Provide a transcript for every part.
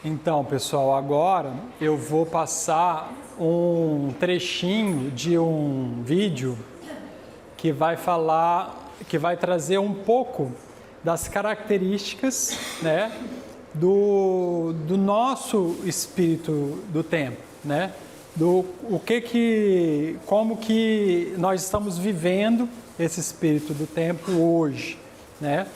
Então, pessoal, agora eu vou passar um trechinho de um vídeo que vai trazer um pouco das características, né, do nosso espírito do tempo, né? Como que nós estamos vivendo esse espírito do tempo hoje, né?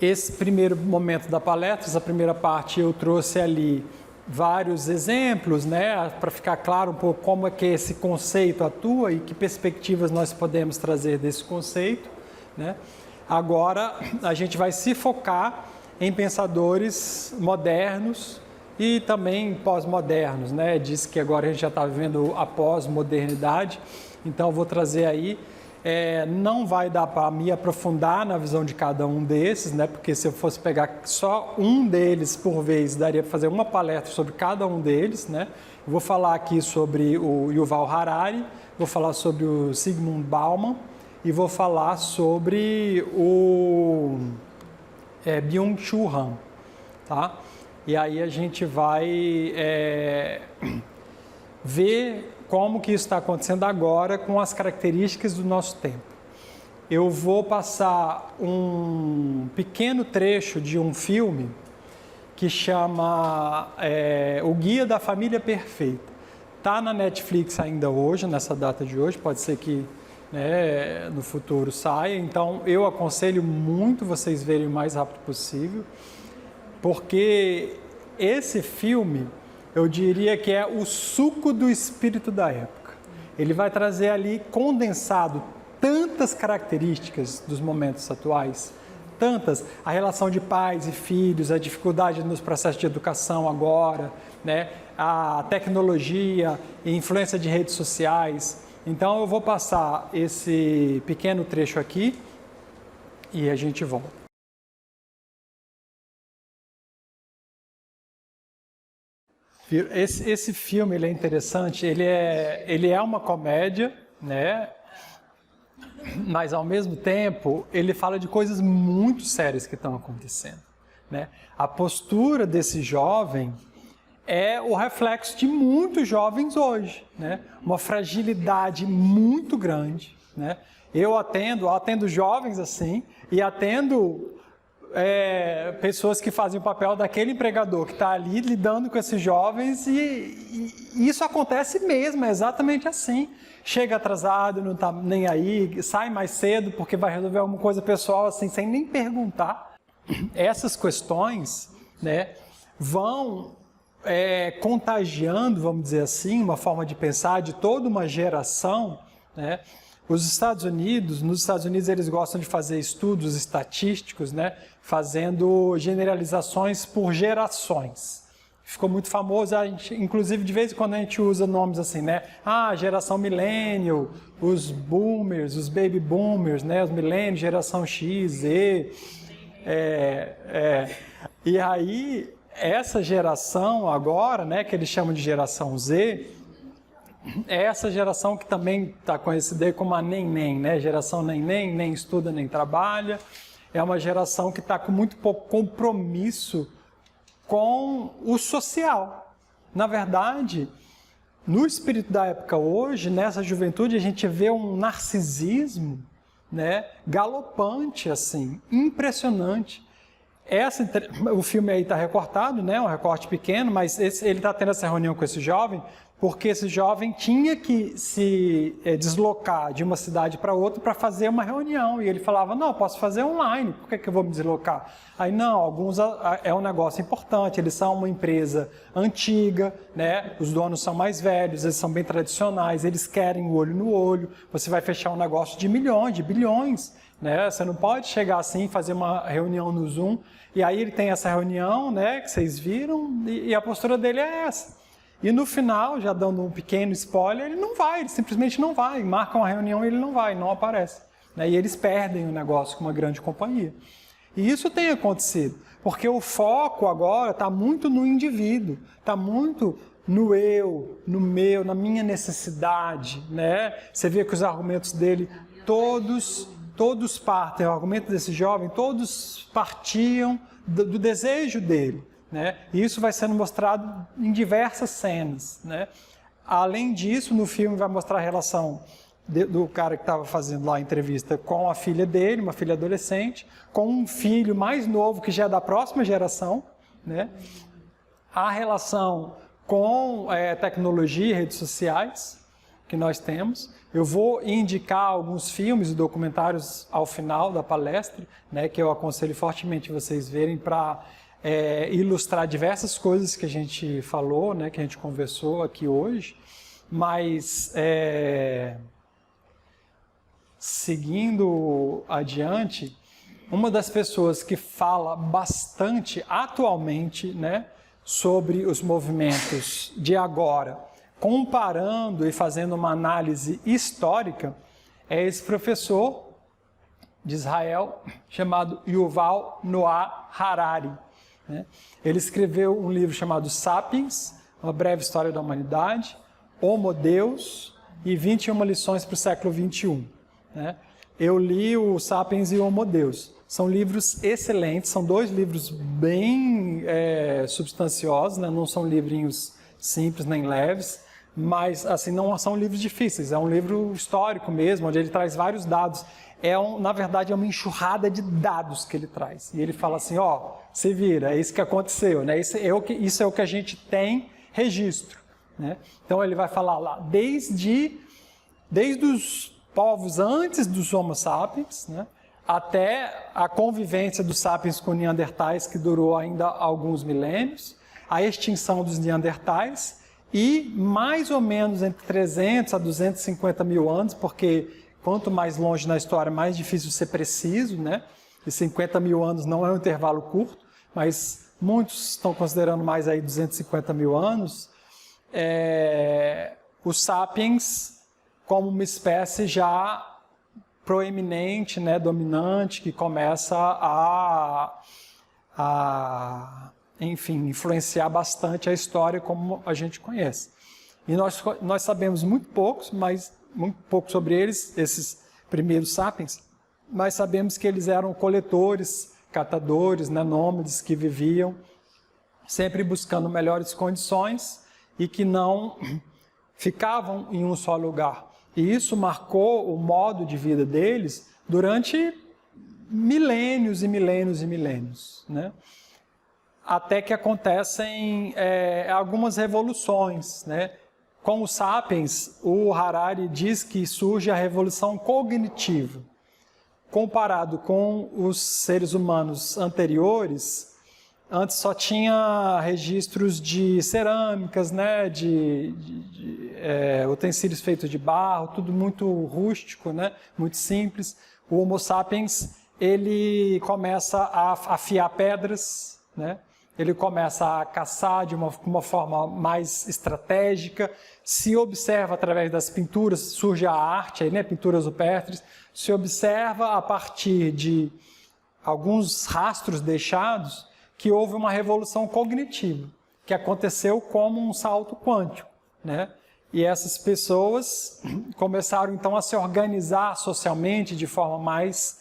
Esse primeiro momento da palestra, essa primeira parte, eu trouxe ali vários exemplos, né, para ficar claro um pouco como é que esse conceito atua e que perspectivas nós podemos trazer desse conceito, né? Agora a gente vai se focar em pensadores modernos e também pós-modernos, né? Diz que agora a gente já está vivendo a pós-modernidade, então eu vou trazer aí. Não vai dar para me aprofundar na visão de cada um desses, né? Porque se eu fosse pegar só um deles por vez, daria para fazer uma palestra sobre cada um deles, né? Eu vou falar aqui sobre o Yuval Harari, vou falar sobre o Zygmunt Bauman e vou falar sobre o Byung-Chul Han, tá? E aí a gente vai ver como que isso está acontecendo agora com as características do nosso tempo. Eu vou passar um pequeno trecho de um filme que chama O Guia da Família Perfeita. Está na Netflix ainda hoje, nessa data de hoje, pode ser que, né, no futuro saia. Então eu aconselho muito vocês verem o mais rápido possível, porque esse filme, eu diria que é o suco do espírito da época. Ele vai trazer ali condensado tantas características dos momentos atuais, tantas, a relação de pais e filhos, a dificuldade nos processos de educação agora, né? A tecnologia, a influência de redes sociais. Então eu vou passar esse pequeno trecho aqui e a gente volta. Esse filme ele é interessante, ele é uma comédia, né? Mas ao mesmo tempo ele fala de coisas muito sérias que estão acontecendo, né? A postura desse jovem é o reflexo de muitos jovens hoje, né? Uma fragilidade muito grande, né? Eu atendo jovens assim e atendo pessoas que fazem o papel daquele empregador que está ali lidando com esses jovens e isso acontece mesmo, é exatamente assim. Chega atrasado, não está nem aí, sai mais cedo porque vai resolver alguma coisa pessoal assim, sem nem perguntar. Essas questões, né, vão contagiando, vamos dizer assim, uma forma de pensar de toda uma geração, né? Nos Estados Unidos eles gostam de fazer estudos estatísticos, né, fazendo generalizações por gerações. Ficou muito famoso, inclusive de vez em quando a gente usa nomes assim, né? Geração millennial, os boomers, os baby boomers, né? Os millennials, geração X, Z. E aí, essa geração agora, né, que eles chamam de geração Z, é essa geração que também está conhecida como a neném, né? Geração neném, nem estuda nem trabalha. É uma geração que está com muito pouco compromisso com o social. Na verdade, no espírito da época hoje, nessa juventude, a gente vê um narcisismo, né, galopante, assim, impressionante. O filme aí está recortado, né, um recorte pequeno, mas ele está tendo essa reunião com esse jovem, porque esse jovem tinha que se deslocar de uma cidade para outra para fazer uma reunião. E ele falava, não, eu posso fazer online, por que eu vou me deslocar? Aí, não, alguns é um negócio importante, eles são uma empresa antiga, né? Os donos são mais velhos, eles são bem tradicionais, eles querem o olho no olho, você vai fechar um negócio de milhões, de bilhões, né? Você não pode chegar assim, fazer uma reunião no Zoom, e aí ele tem essa reunião, né, que vocês viram, e a postura dele é essa. E no final, já dando um pequeno spoiler, ele não vai, ele simplesmente não vai. Marcam a reunião e ele não vai, não aparece. E eles perdem o negócio com uma grande companhia. E isso tem acontecido, porque o foco agora está muito no indivíduo, está muito no eu, no meu, na minha necessidade, né? Você vê que os argumentos dele, todos partem, o argumento desse jovem, todos partiam do desejo dele, né? E isso vai sendo mostrado em diversas cenas, né? Além disso, no filme vai mostrar a relação do cara que estava fazendo lá a entrevista com a filha dele, uma filha adolescente, com um filho mais novo que já é da próxima geração, né? A relação com tecnologia e redes sociais que nós temos. Eu vou indicar alguns filmes e documentários ao final da palestra, né, que eu aconselho fortemente vocês verem para ilustrar diversas coisas que a gente falou, né, que a gente conversou aqui hoje, mas seguindo adiante, uma das pessoas que fala bastante atualmente, né, sobre os movimentos de agora, comparando e fazendo uma análise histórica, é esse professor de Israel chamado Yuval Noah Harari, né? Ele escreveu um livro chamado Sapiens, uma breve história da humanidade, Homo Deus e 21 lições para o século XXI. Né? Eu li o Sapiens e o Homo Deus. São livros excelentes, são dois livros bem substanciosos, né? Não são livrinhos simples nem leves, mas assim, não são livros difíceis, é um livro histórico mesmo, onde ele traz vários dados. Na verdade, é uma enxurrada de dados que ele traz. E ele fala assim, ó, se vira, é isso que aconteceu, né? Isso é o que a gente tem registro, né? Então ele vai falar lá, desde os povos antes dos Homo sapiens, né, até a convivência dos sapiens com neandertais, que durou ainda alguns milênios, a extinção dos neandertais, e mais ou menos entre 300 a 250 mil anos, porque quanto mais longe na história, mais difícil ser preciso, né? E 50 mil anos não é um intervalo curto, mas muitos estão considerando mais aí 250 mil anos. Os sapiens como uma espécie já proeminente, né, dominante, que começa enfim, influenciar bastante a história como a gente conhece. E nós sabemos muito pouco sobre eles, esses primeiros sapiens, mas sabemos que eles eram coletores, catadores, né, nômades que viviam sempre buscando melhores condições e que não ficavam em um só lugar. E isso marcou o modo de vida deles durante milênios e milênios e milênios, né? Até que acontecem algumas revoluções, né? Com os sapiens, o Harari diz que surge a revolução cognitiva. Comparado com os seres humanos anteriores, antes só tinha registros de cerâmicas, né? de utensílios feitos de barro, tudo muito rústico, né? Muito simples. O Homo sapiens, ele começa a afiar pedras, né? Ele começa a caçar de uma forma mais estratégica, se observa através das pinturas, surge a arte, aí, né, pinturas rupestres, se observa a partir de alguns rastros deixados que houve uma revolução cognitiva, que aconteceu como um salto quântico, né? E essas pessoas começaram então a se organizar socialmente de forma mais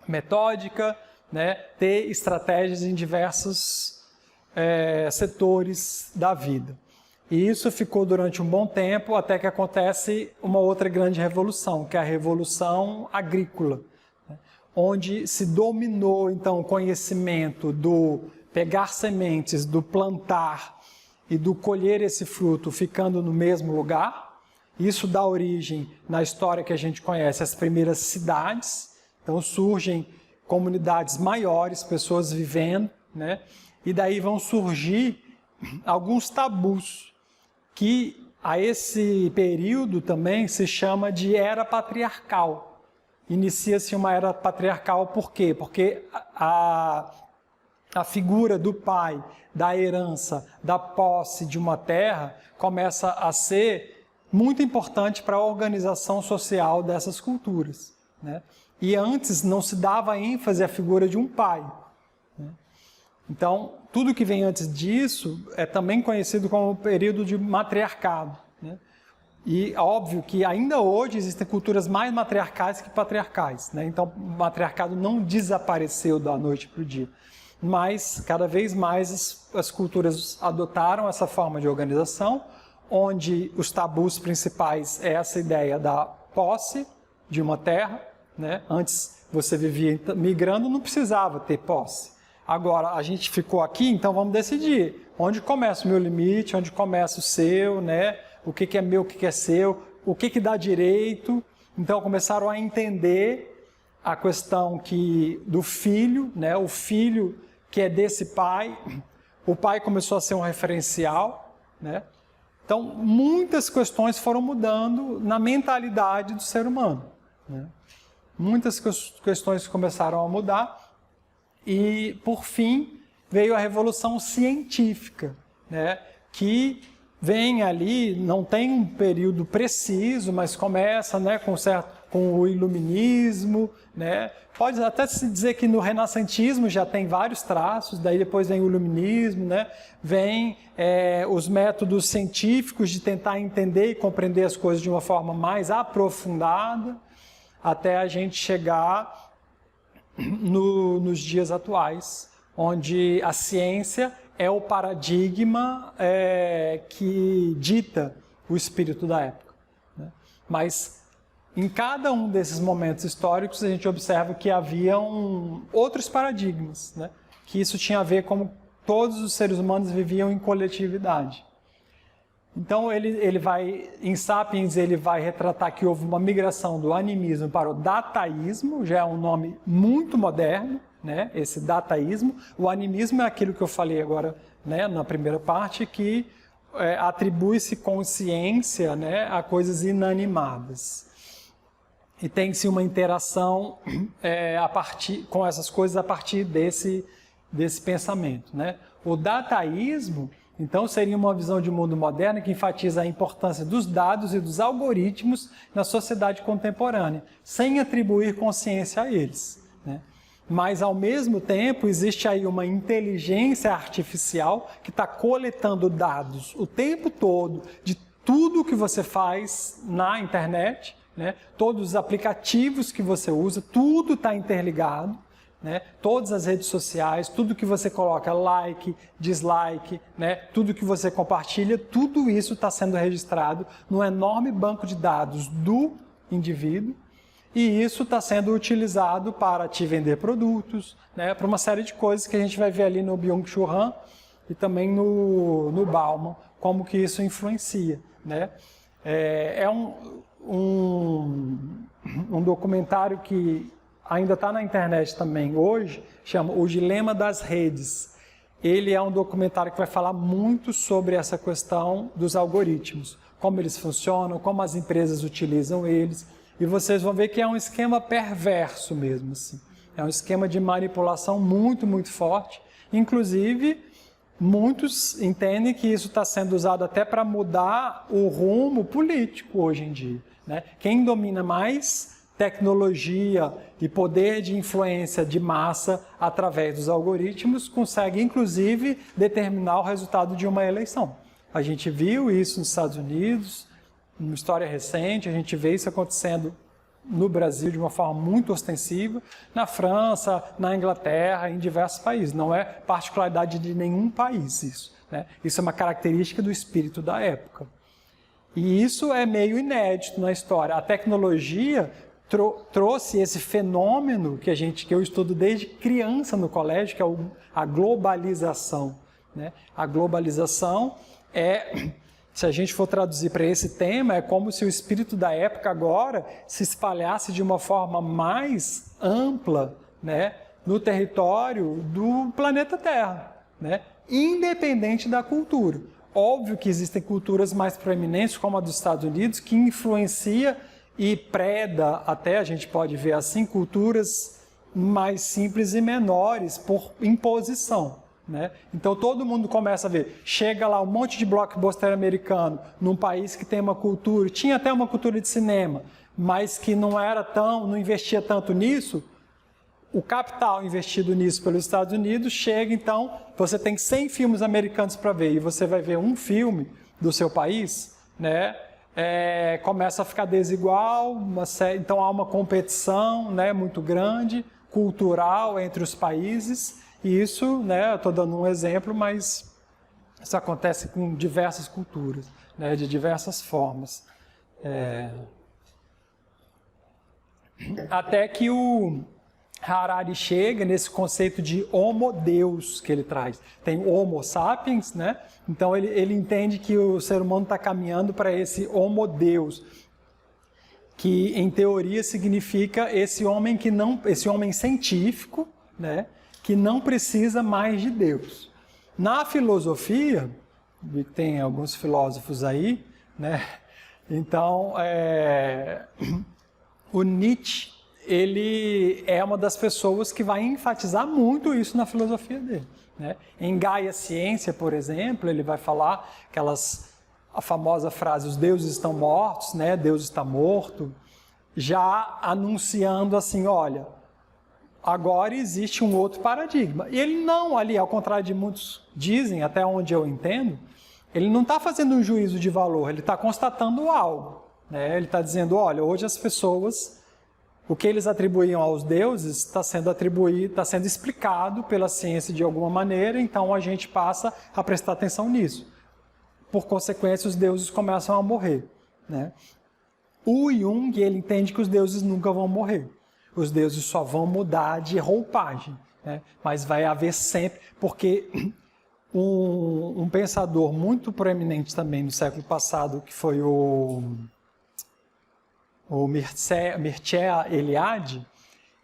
metódica, né, ter estratégias em diversos setores da vida. E isso ficou durante um bom tempo, até que acontece uma outra grande revolução, que é a revolução agrícola, né, onde se dominou então o conhecimento do pegar sementes, do plantar e do colher esse fruto ficando no mesmo lugar. Isso dá origem, na história que a gente conhece, às primeiras cidades. Então surgem comunidades maiores, pessoas vivendo, né? E daí vão surgir alguns tabus, que a esse período também se chama de era patriarcal. Inicia-se uma era patriarcal por quê? Porque a figura do pai, da herança, da posse de uma terra, começa a ser muito importante para a organização social dessas culturas, né? E antes não se dava ênfase à figura de um pai, né? Então, tudo que vem antes disso é também conhecido como o período de matriarcado, né? E óbvio que ainda hoje existem culturas mais matriarcais que patriarcais, né? Então, o matriarcado não desapareceu da noite para o dia. mas cada vez mais as culturas adotaram essa forma de organização, onde os tabus principais é essa ideia da posse de uma terra, né? Antes você vivia migrando, não precisava ter posse. Agora a gente ficou aqui, então vamos decidir onde começa o meu limite, onde começa o seu, né? O que é meu, o que é seu, o que dá direito. Então começaram a entender a questão do filho, né? O filho que é desse pai, o pai começou a ser um referencial, né? Então, muitas questões foram mudando na mentalidade do ser humano, né? Muitas questões começaram a mudar e, por fim, veio a Revolução Científica, né? Que vem ali, não tem um período preciso, mas começa, né, com o Iluminismo, né? Pode até se dizer que no renascentismo já tem vários traços, daí depois vem o Iluminismo, né? Vem os métodos científicos de tentar entender e compreender as coisas de uma forma mais aprofundada, até a gente chegar nos dias atuais, onde a ciência é o paradigma que dita o espírito da época, né? Mas em cada um desses momentos históricos a gente observa que haviam outros paradigmas, né? Que isso tinha a ver como todos os seres humanos viviam em coletividade. Então ele vai, em Sapiens, ele vai retratar que houve uma migração do animismo para o dataísmo, já é um nome muito moderno, né? Esse dataísmo. O animismo é aquilo que eu falei agora, né, na primeira parte, que atribui-se consciência, né, a coisas inanimadas. E tem-se uma interação com essas coisas a partir desse pensamento, né? O dataísmo, então, seria uma visão de mundo moderno que enfatiza a importância dos dados e dos algoritmos na sociedade contemporânea, sem atribuir consciência a eles, né? Mas, ao mesmo tempo, existe aí uma inteligência artificial que está coletando dados o tempo todo de tudo que você faz na internet, né? Todos os aplicativos que você usa, tudo está interligado, né? Todas as redes sociais, tudo que você coloca like, dislike, né? Tudo que você compartilha, tudo isso está sendo registrado num enorme banco de dados do indivíduo, e isso está sendo utilizado para te vender produtos, né? Para uma série de coisas que a gente vai ver ali no Byung-Chul Han e também no Bauman, como que isso influencia, né? É um documentário que ainda está na internet também hoje, chama O Dilema das Redes. Ele é um documentário que vai falar muito sobre essa questão dos algoritmos, como eles funcionam, como as empresas utilizam eles, e vocês vão ver que é um esquema perverso mesmo, assim. É um esquema de manipulação muito, muito forte. Inclusive, muitos entendem que isso está sendo usado até para mudar o rumo político hoje em dia, né? Quem domina mais tecnologia e poder de influência de massa através dos algoritmos consegue, inclusive, determinar o resultado de uma eleição. A gente viu isso nos Estados Unidos, numa história recente, a gente vê isso acontecendo no Brasil de uma forma muito ostensiva, na França, na Inglaterra, em diversos países. Não é particularidade de nenhum país isso, né? Isso é uma característica do espírito da época. E isso é meio inédito na história. A tecnologia trouxe esse fenômeno que eu estudo desde criança no colégio, que é a globalização, né? A globalização se a gente for traduzir para esse tema, é como se o espírito da época agora se espalhasse de uma forma mais ampla, né, no território do planeta Terra, né, independente da cultura. Óbvio que existem culturas mais proeminentes, como a dos Estados Unidos, que influencia e preda, até a gente pode ver assim, culturas mais simples e menores por imposição, né? Então todo mundo começa a ver, chega lá um monte de blockbuster americano num país que tem uma cultura, tinha até uma cultura de cinema, mas que não investia tanto nisso. O capital investido nisso pelos Estados Unidos chega, então, você tem 100 filmes americanos para ver, e você vai ver um filme do seu país, né? Começa a ficar desigual, então há uma competição, né, muito grande, cultural entre os países, E isso, né, eu estou dando um exemplo, mas isso acontece com diversas culturas, né, de diversas formas. Até que o Harari chega nesse conceito de homo-deus que ele traz. Tem homo sapiens, né? Então ele entende que o ser humano está caminhando para esse homo-deus, que em teoria significa esse homem científico, né? Que não precisa mais de Deus. Na filosofia, tem alguns filósofos aí, né? Então, o Nietzsche, ele é uma das pessoas que vai enfatizar muito isso na filosofia dele, né? Em Gaia Ciência, por exemplo, ele vai falar a famosa frase, os deuses estão mortos, né? Deus está morto, já anunciando assim, olha, agora existe um outro paradigma. E ele não, ali, ao contrário de muitos dizem, até onde eu entendo, ele não está fazendo um juízo de valor, ele está constatando algo, né? Ele está dizendo, olha, hoje as pessoas, o que eles atribuíam aos deuses está sendo explicado pela ciência de alguma maneira, então a gente passa a prestar atenção nisso. Por consequência, os deuses começam a morrer, né? O Jung, ele entende que os deuses nunca vão morrer. Os deuses só vão mudar de roupagem, né? Mas vai haver sempre, porque um pensador muito proeminente também no século passado, que foi o Mircea Eliade,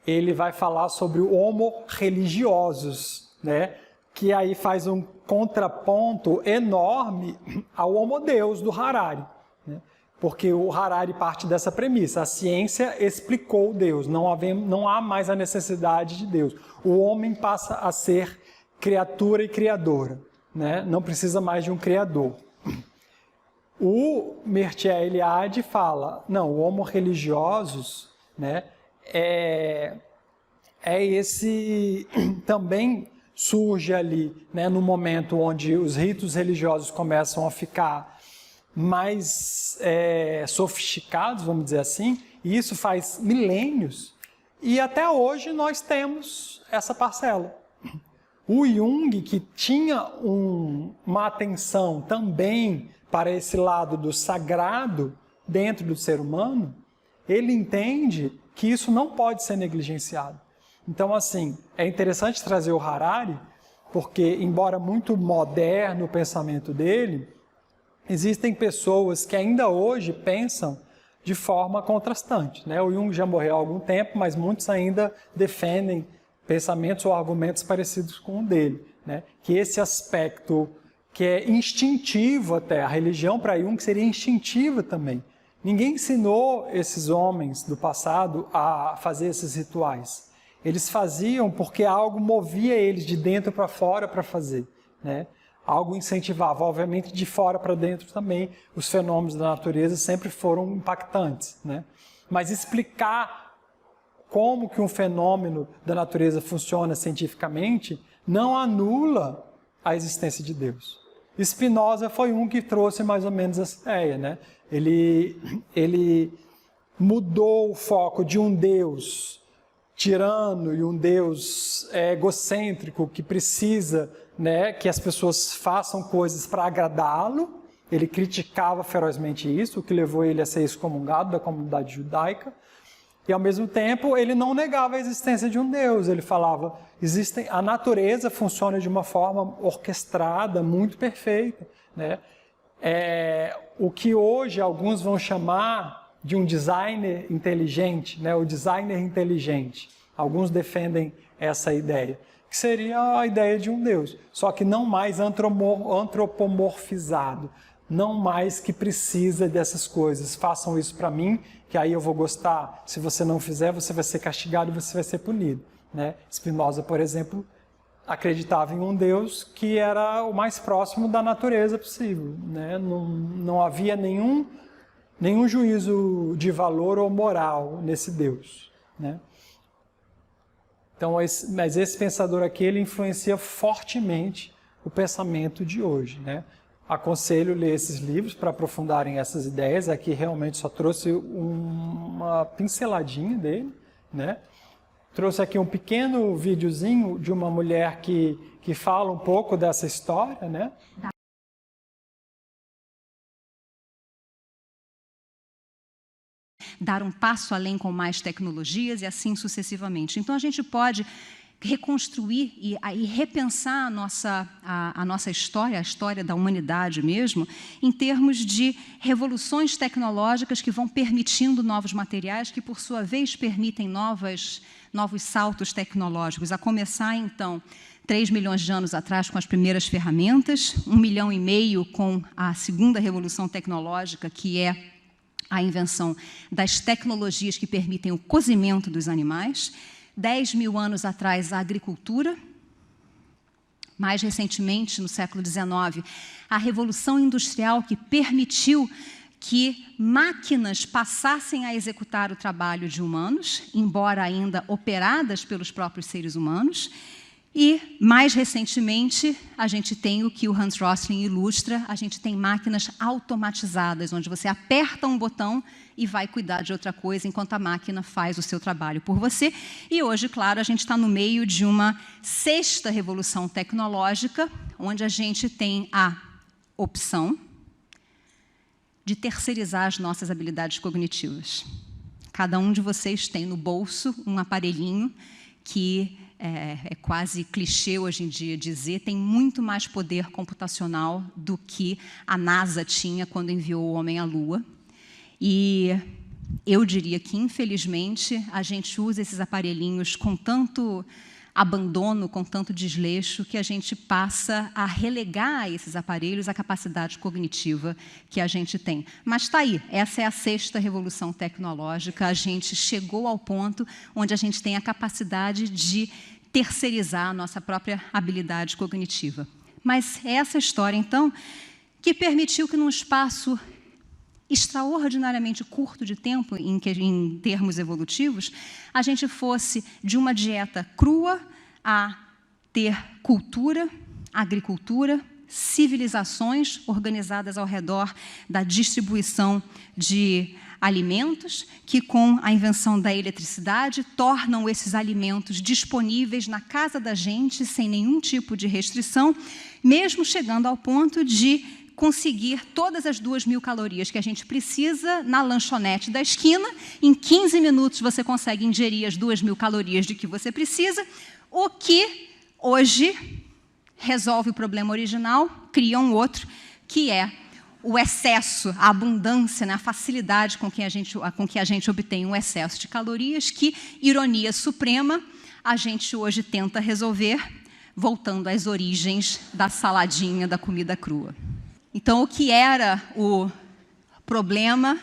ele vai falar sobre o homo religiosus, né? Que aí faz um contraponto enorme ao homo deus do Harari, né? Porque o Harari parte dessa premissa, a ciência explicou Deus, não há mais a necessidade de Deus. O homem passa a ser criatura e criadora, né? Não precisa mais de um criador. O Mircea Eliade fala, não, o homo religiosus, né, é esse, também surge ali, né, no momento onde os ritos religiosos começam a ficar mais sofisticados, vamos dizer assim, e isso faz milênios, e até hoje nós temos essa parcela. O Jung, que tinha uma atenção também para esse lado do sagrado dentro do ser humano, ele entende que isso não pode ser negligenciado. Então, assim, é interessante trazer o Harari, porque, embora muito moderno o pensamento dele, existem pessoas que ainda hoje pensam de forma contrastante, né? O Jung já morreu há algum tempo, mas muitos ainda defendem pensamentos ou argumentos parecidos com o dele, né? Que esse aspecto que é instintivo até, a religião para Jung seria instintiva também. Ninguém ensinou esses homens do passado a fazer esses rituais. Eles faziam porque algo movia eles de dentro para fora para fazer, né? Algo incentivava, obviamente de fora para dentro também, os fenômenos da natureza sempre foram impactantes, né? Mas explicar como que um fenômeno da natureza funciona cientificamente não anula a existência de Deus. Spinoza foi um que trouxe mais ou menos essa ideia, né? Ele mudou o foco de um Deus tirano e um Deus egocêntrico que precisa, né, que as pessoas façam coisas para agradá-lo. Ele criticava ferozmente isso, o que levou ele a ser excomungado da comunidade judaica. E, ao mesmo tempo, ele não negava a existência de um Deus. Ele falava, a natureza funciona de uma forma orquestrada, muito perfeita, né? O que hoje alguns vão chamar de um designer inteligente, né? O designer inteligente. Alguns defendem essa ideia, que seria a ideia de um Deus, só que não mais antropomorfizado, não mais que precisa dessas coisas. Façam isso para mim, que aí eu vou gostar. Se você não fizer, você vai ser castigado e você vai ser punido, né? Spinoza, por exemplo, acreditava em um Deus que era o mais próximo da natureza possível, né? Não havia nenhum juízo de valor ou moral nesse Deus, né? Então, mas esse pensador aqui, ele influencia fortemente o pensamento de hoje, né? Aconselho ler esses livros para aprofundarem essas ideias. Aqui realmente só trouxe uma pinceladinha dele, né? trouxe aqui um pequeno videozinho de uma mulher que fala um pouco dessa história, né? Dar um passo além com mais tecnologias e assim sucessivamente. Então, a gente pode reconstruir e repensar a nossa história, a história da humanidade mesmo, em termos de revoluções tecnológicas que vão permitindo novos materiais, que, por sua vez, permitem novos saltos tecnológicos, a começar, então, 3 milhões de anos atrás com as primeiras ferramentas, 1,5 milhão com a segunda revolução tecnológica, que é a invenção das tecnologias que permitem o cozimento dos animais, 10 mil anos atrás, a agricultura, mais recentemente, no século XIX, a Revolução Industrial, que permitiu que máquinas passassem a executar o trabalho de humanos, embora ainda operadas pelos próprios seres humanos. E, mais recentemente, a gente tem o que o Hans Rosling ilustra, a gente tem máquinas automatizadas, onde você aperta um botão e vai cuidar de outra coisa, enquanto a máquina faz o seu trabalho por você. E hoje, claro, a gente está no meio de uma sexta revolução tecnológica, onde a gente tem a opção de terceirizar as nossas habilidades cognitivas. Cada um de vocês tem no bolso um aparelhinho que é quase clichê hoje em dia dizer, tem muito mais poder computacional do que a NASA tinha quando enviou o homem à Lua. E eu diria que, infelizmente, a gente usa esses aparelhinhos com tanto abandono, com tanto desleixo, que a gente passa a relegar a esses aparelhos a capacidade cognitiva que a gente tem. Mas está aí, essa é a sexta revolução tecnológica, a gente chegou ao ponto onde a gente tem a capacidade de terceirizar a nossa própria habilidade cognitiva. Mas é essa história, então, que permitiu que, num espaço extraordinariamente curto de tempo, em termos evolutivos, a gente fosse de uma dieta crua a ter cultura, agricultura, civilizações organizadas ao redor da distribuição de alimentos, que, com a invenção da eletricidade, tornam esses alimentos disponíveis na casa da gente, sem nenhum tipo de restrição, mesmo chegando ao ponto de conseguir todas as 2.000 calorias que a gente precisa na lanchonete da esquina. Em 15 minutos você consegue ingerir as 2.000 calorias de que você precisa, o que hoje resolve o problema original, cria um outro, que é o excesso, a abundância, né, a facilidade com que a gente obtém um excesso de calorias, que, ironia suprema, a gente hoje tenta resolver voltando às origens da saladinha, da comida crua. Então, o que era o problema,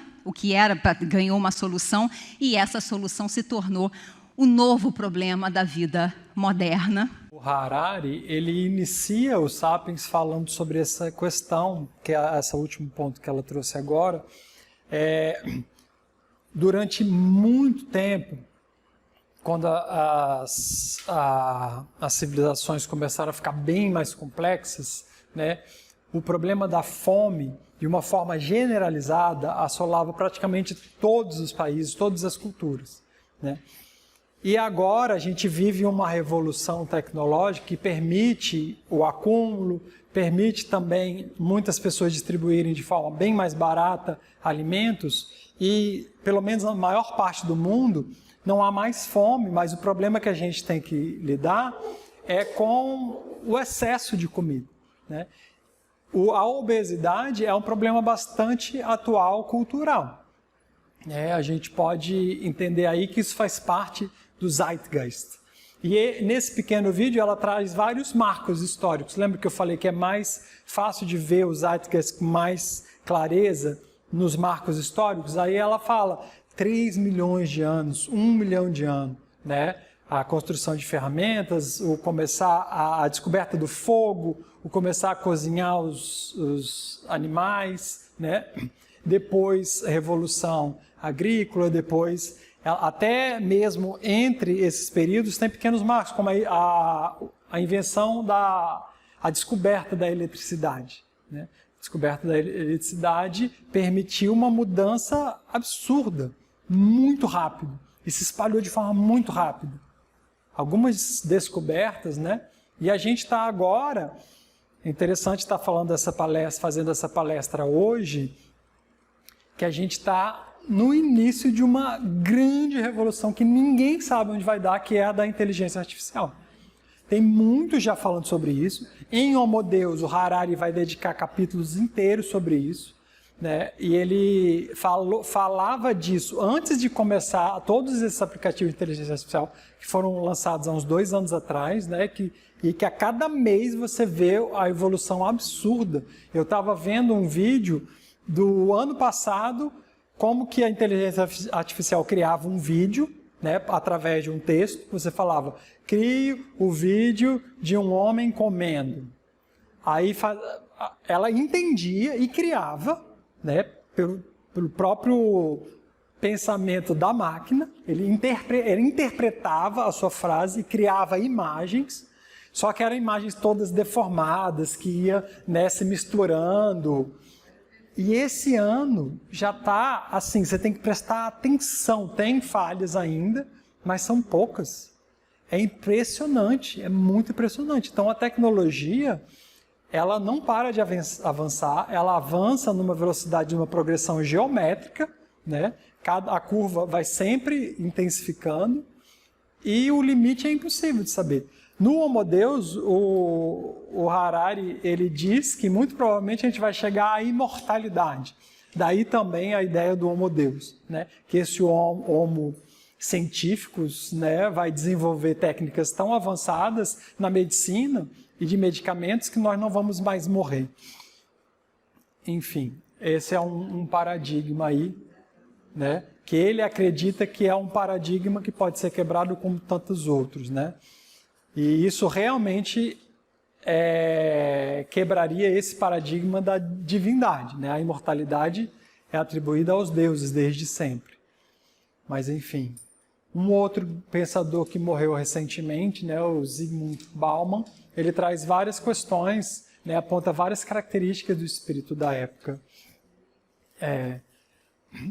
ganhou uma solução, e essa solução se tornou o novo problema da vida moderna. O Harari, ele inicia o Sapiens falando sobre essa questão, que é esse último ponto que ela trouxe agora. Durante muito tempo, quando as civilizações começaram a ficar bem mais complexas, né, o problema da fome, de uma forma generalizada, assolava praticamente todos os países, todas as culturas, né? E agora a gente vive uma revolução tecnológica que permite o acúmulo, permite também muitas pessoas distribuírem de forma bem mais barata alimentos, e, pelo menos na maior parte do mundo, não há mais fome, mas o problema que a gente tem que lidar é com o excesso de comida, né? A obesidade é um problema bastante atual, cultural. A gente pode entender aí que isso faz parte do Zeitgeist. E nesse pequeno vídeo ela traz vários marcos históricos. Lembra que eu falei que é mais fácil de ver o Zeitgeist com mais clareza nos marcos históricos? Aí ela fala 3 milhões de anos, 1 milhão de anos, né? A construção de ferramentas, o começar a descoberta do fogo, o começar a cozinhar os animais, né? Depois a revolução agrícola, depois, até mesmo entre esses períodos, tem pequenos marcos, como a invenção a descoberta da eletricidade, né? A descoberta da eletricidade permitiu uma mudança absurda, muito rápido, e se espalhou de forma muito rápida, algumas descobertas, né? E a gente está agora, é interessante estar falando dessa palestra, fazendo essa palestra hoje, que a gente está no início de uma grande revolução que ninguém sabe onde vai dar, que é a da inteligência artificial. Tem muito já falando sobre isso. Em Homo Deus, o Harari vai dedicar capítulos inteiros sobre isso, né? E ele falava disso antes de começar todos esses aplicativos de inteligência artificial que foram lançados há uns 2 anos atrás, né? E que a cada mês você vê a evolução absurda. Eu estava vendo um vídeo do ano passado, como que a inteligência artificial criava um vídeo, né, através de um texto. Você falava, crie o vídeo de um homem comendo. Aí ela entendia e criava, né, pelo próprio pensamento da máquina, ele interpretava a sua frase e criava imagens, só que eram imagens todas deformadas, que ia, né, se misturando. E esse ano já está assim, você tem que prestar atenção, tem falhas ainda, mas são poucas. É impressionante, é muito impressionante. Então a tecnologia, ela não para de avançar, ela avança numa velocidade, numa progressão geométrica, né? A curva vai sempre intensificando e o limite é impossível de saber. No Homo Deus, o Harari, ele diz que muito provavelmente a gente vai chegar à imortalidade. Daí também a ideia do Homo Deus, né? Que esse homo científicos, né, vai desenvolver técnicas tão avançadas na medicina e de medicamentos que nós não vamos mais morrer. Enfim, esse é um paradigma aí, né? Que ele acredita que é um paradigma que pode ser quebrado como tantos outros, né? E isso realmente quebraria esse paradigma da divindade, né? A imortalidade é atribuída aos deuses desde sempre. Mas, enfim, um outro pensador que morreu recentemente, né, o Zygmunt Bauman, ele traz várias questões, né, aponta várias características do espírito da época.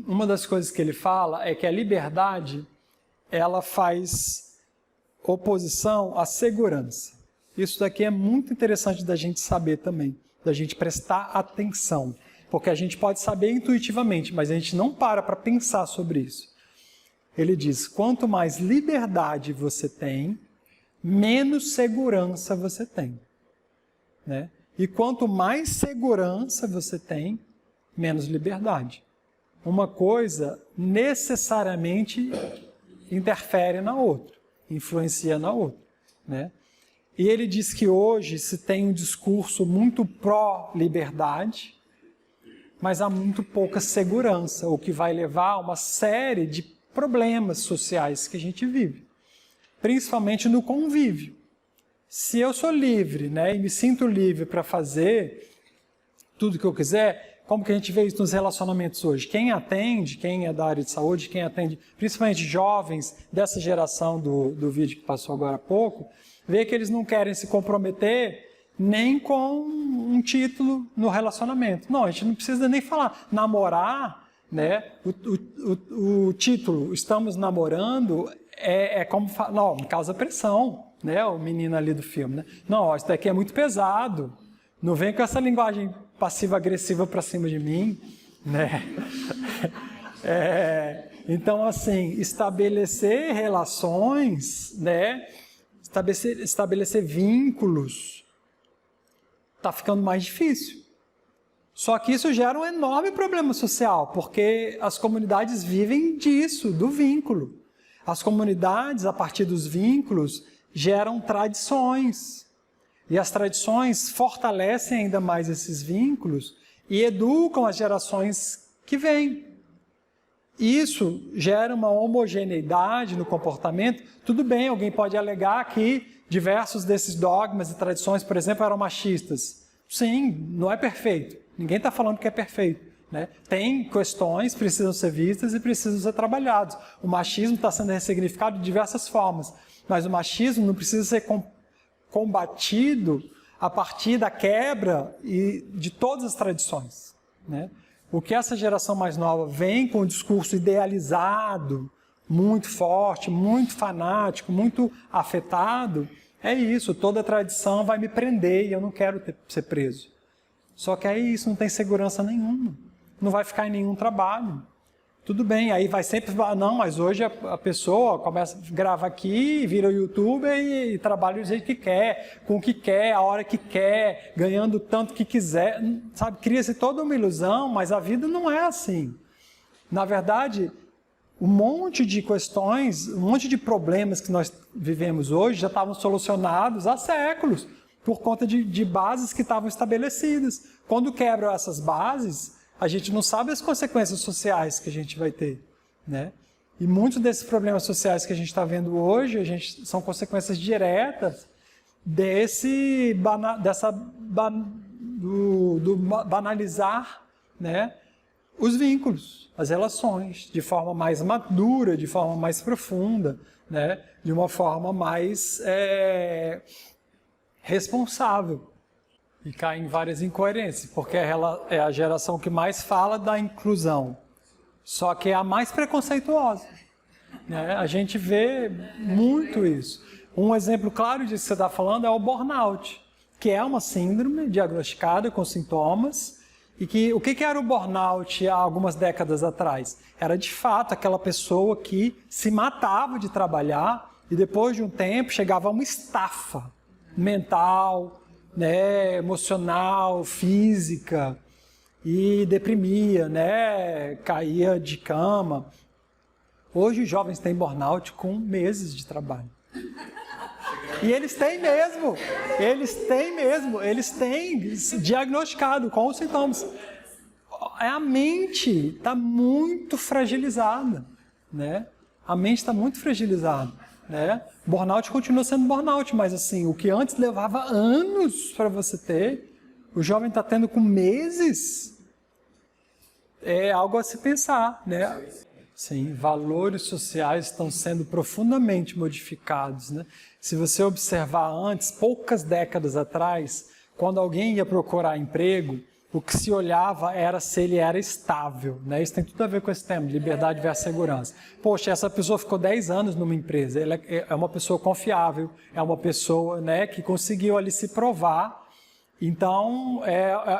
Uma das coisas que ele fala é que a liberdade, ela faz oposição à segurança. Isso daqui é muito interessante da gente saber também, da gente prestar atenção, porque a gente pode saber intuitivamente, mas a gente não para pensar sobre isso. Ele diz, quanto mais liberdade você tem, menos segurança você tem, né? E quanto mais segurança você tem, menos liberdade. Uma coisa necessariamente interfere na outra, influencia na outra, né? E ele diz que hoje se tem um discurso muito pró-liberdade, mas há muito pouca segurança, o que vai levar a uma série de problemas sociais que a gente vive, principalmente no convívio. Se eu sou livre, né, e me sinto livre para fazer tudo que eu quiser, como que a gente vê isso nos relacionamentos hoje? Quem atende, quem é da área de saúde, quem atende, principalmente jovens dessa geração do vídeo que passou agora há pouco, vê que eles não querem se comprometer nem com um título no relacionamento. Não, a gente não precisa nem falar. Namorar, né? O título, estamos namorando, é como... Não, causa pressão, né? O menino ali do filme, né? Não, ó, isso daqui é muito pesado. Não vem com essa linguagem passiva-agressiva para cima de mim, né? Então, assim, estabelecer relações, né? Estabelecer vínculos, está ficando mais difícil. Só que isso gera um enorme problema social, porque as comunidades vivem disso, do vínculo. As comunidades, a partir dos vínculos, geram tradições. E as tradições fortalecem ainda mais esses vínculos e educam as gerações que vêm. Isso gera uma homogeneidade no comportamento. Tudo bem, alguém pode alegar que diversos desses dogmas e tradições, por exemplo, eram machistas. Sim, não é perfeito. Ninguém está falando que é perfeito, né? Tem questões que precisam ser vistas e precisam ser trabalhados. O machismo está sendo ressignificado de diversas formas, mas o machismo não precisa ser combatido a partir da quebra de todas as tradições, né? O que essa geração mais nova vem com o discurso idealizado, muito forte, muito fanático, muito afetado, é isso, toda a tradição vai me prender e eu não quero ser preso. Só que aí isso não tem segurança nenhuma, não vai ficar em nenhum trabalho. Tudo bem, aí vai sempre falar, não, mas hoje a pessoa começa a gravar aqui, vira youtuber e trabalha do jeito que quer, com o que quer, a hora que quer, ganhando tanto que quiser, sabe? Cria-se toda uma ilusão, mas a vida não é assim. Na verdade, um monte de questões, um monte de problemas que nós vivemos hoje já estavam solucionados há séculos, por conta de bases que estavam estabelecidas. Quando quebram essas bases, a gente não sabe as consequências sociais que a gente vai ter, né? E muitos desses problemas sociais que a gente está vendo hoje, são consequências diretas do banalizar, né, os vínculos, as relações, de forma mais madura, de forma mais profunda, né, de uma forma mais responsável. E cai em várias incoerências, porque ela é a geração que mais fala da inclusão, só que é a mais preconceituosa, né? A gente vê muito isso. Um exemplo claro disso que você está falando é o burnout, que é uma síndrome diagnosticada com sintomas, e que o que era o burnout há algumas décadas atrás? Era de fato aquela pessoa que se matava de trabalhar e depois de um tempo chegava a uma estafa mental, né, emocional, física, e deprimia, né, caía de cama. Hoje os jovens têm burnout com meses de trabalho. E eles têm diagnosticado com os sintomas. A mente está muito fragilizada, né? A mente está muito fragilizada, né? Burnout continua sendo burnout, mas assim, o que antes levava anos para você ter, o jovem está tendo com meses, é algo a se pensar, né? Sim, valores sociais estão sendo profundamente modificados, né? Se você observar antes, poucas décadas atrás, quando alguém ia procurar emprego, o que se olhava era se ele era estável, né? Isso tem tudo a ver com esse tema, liberdade versus segurança. Poxa, essa pessoa ficou 10 anos numa empresa, ela é uma pessoa confiável, é uma pessoa, né, que conseguiu ali se provar, então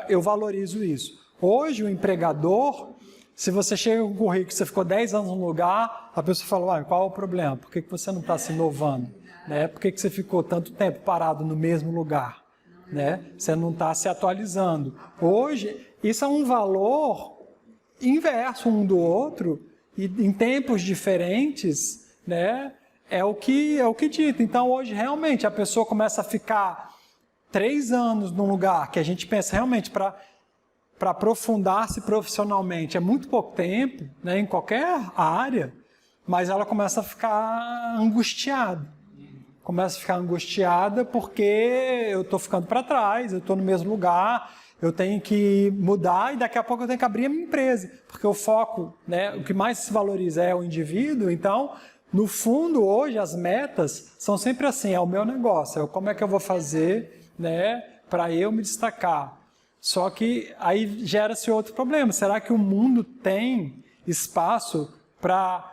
eu valorizo isso. Hoje o empregador, se você chega com um currículo que você ficou 10 anos num lugar, a pessoa fala, qual é o problema? Por que você não está se inovando? Né? Por que você ficou tanto tempo parado no mesmo lugar? Né? Você não está se atualizando. Hoje, isso é um valor inverso um do outro, e em tempos diferentes, né? É o que dita. Então, hoje, realmente, a pessoa começa a ficar 3 anos num lugar que a gente pensa realmente para aprofundar-se profissionalmente. É muito pouco tempo, né? Em qualquer área, mas ela começa a ficar angustiada. Começa a ficar angustiada porque eu estou ficando para trás, eu estou no mesmo lugar, eu tenho que mudar e daqui a pouco eu tenho que abrir a minha empresa, porque o foco, né, o que mais se valoriza é o indivíduo. Então, no fundo, hoje as metas são sempre assim, é o meu negócio, como é que eu vou fazer, né, para eu me destacar. Só que aí gera-se outro problema, será que o mundo tem espaço para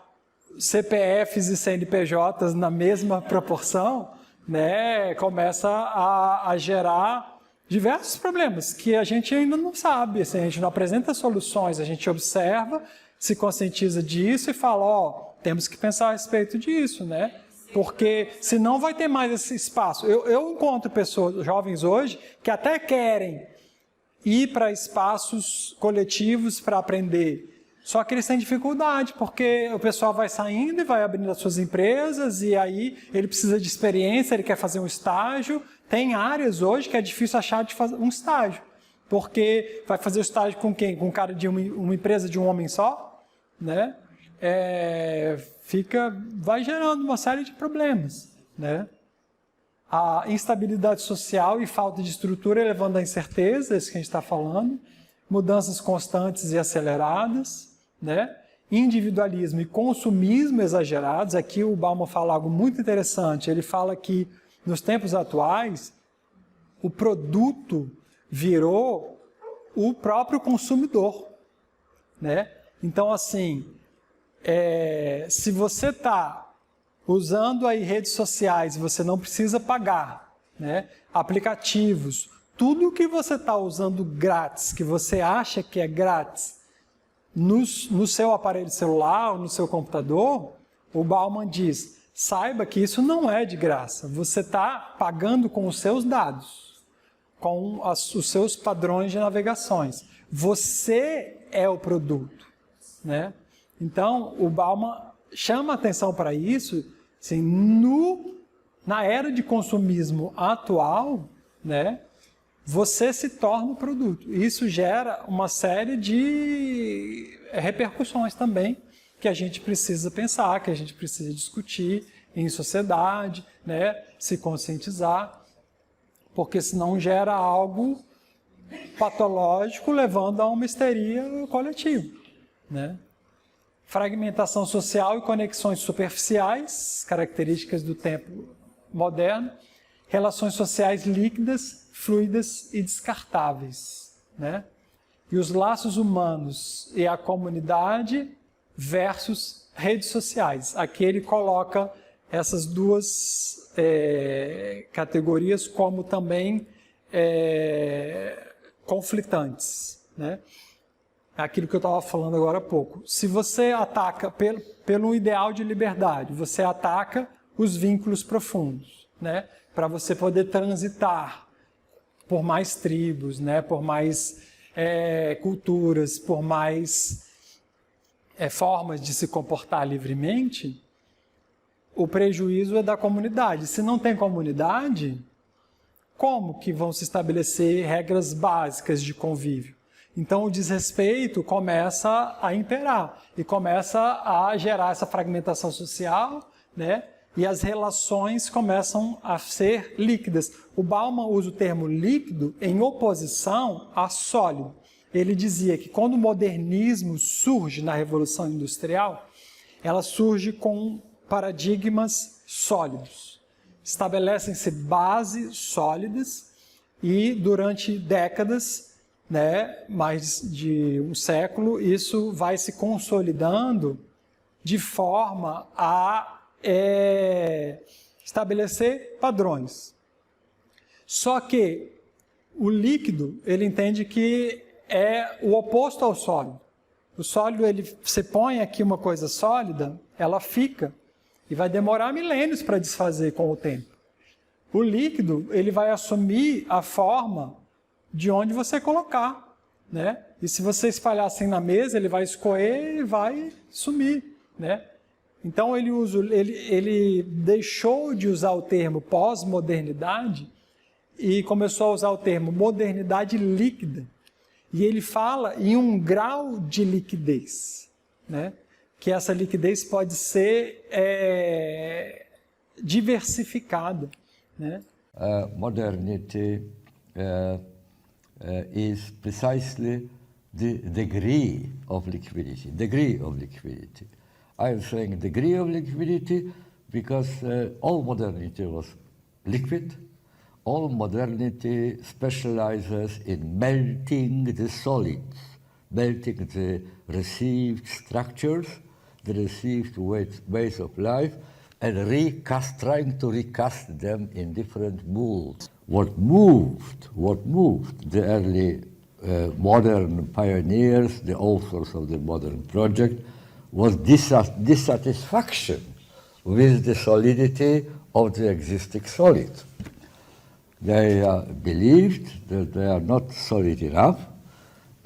CPFs e CNPJs na mesma proporção, né? Começa a gerar diversos problemas que a gente ainda não sabe, assim, a gente não apresenta soluções, a gente observa, se conscientiza disso e fala, temos que pensar a respeito disso, né? Porque senão vai ter mais esse espaço. Eu encontro pessoas, jovens hoje, que até querem ir para espaços coletivos para aprender, só que eles têm dificuldade, porque o pessoal vai saindo e vai abrindo as suas empresas, e aí ele precisa de experiência, ele quer fazer um estágio. Tem áreas hoje que é difícil achar de fazer um estágio, porque vai fazer o estágio com quem? Com um cara de uma empresa de um homem só, né? Vai gerando uma série de problemas, né? A instabilidade social e falta de estrutura elevando a incerteza, isso que a gente está falando, mudanças constantes e aceleradas, né? Individualismo e consumismo exagerados. Aqui o Bauman fala algo muito interessante, ele fala que nos tempos atuais o produto virou o próprio consumidor, né? Então, assim, se você está usando aí redes sociais, você não precisa pagar, né? Aplicativos, tudo que você está usando grátis, que você acha que é grátis, no seu aparelho celular ou no seu computador, o Bauman diz, saiba que isso não é de graça, você está pagando com os seus dados, com os seus padrões de navegações. Você é o produto, né? Então, o Bauman chama atenção para isso, assim, na era de consumismo atual, né, você se torna o produto. Isso gera uma série de repercussões também que a gente precisa pensar, que a gente precisa discutir em sociedade, né, se conscientizar, porque senão gera algo patológico levando a uma histeria coletiva, né? Fragmentação social e conexões superficiais, características do tempo moderno, relações sociais líquidas, fluidas e descartáveis, né? E os laços humanos e a comunidade versus redes sociais. Aqui ele coloca essas duas categorias como também conflitantes, né? Aquilo que eu estava falando agora há pouco. Se você ataca pelo ideal de liberdade, você ataca os vínculos profundos, né? Para você poder transitar por mais tribos, né? Por mais culturas, por mais formas de se comportar livremente, o prejuízo é da comunidade. Se não tem comunidade, como que vão se estabelecer regras básicas de convívio? Então, o desrespeito começa a imperar e começa a gerar essa fragmentação social, né? E as relações começam a ser líquidas. O Bauman usa o termo líquido em oposição a sólido. Ele dizia que quando o modernismo surge na Revolução Industrial, ela surge com paradigmas sólidos. Estabelecem-se bases sólidas e durante décadas, né, mais de um século, isso vai se consolidando de forma a estabelecer padrões. Só que o líquido, ele entende que é o oposto ao sólido. O sólido, você põe aqui uma coisa sólida, ela fica e vai demorar milênios para desfazer com o tempo. O líquido, ele vai assumir a forma de onde você colocar, né? E se você espalhar assim na mesa, ele vai escorrer e vai sumir, né? Então ele deixou de usar o termo pós-modernidade e começou a usar o termo modernidade líquida. E ele fala em um grau de liquidez, né? Que essa liquidez pode ser diversificada, né? Modernity is precisely the degree of liquidity. I am saying degree of liquidity because all modernity was liquid. All modernity specializes in melting the solids, melting the received structures, the received ways of life, and trying to recast them in different molds. What moved the early modern pioneers, the authors of the modern project, was dissatisfaction with the solidity of the existing solid. They believed that they are not solid enough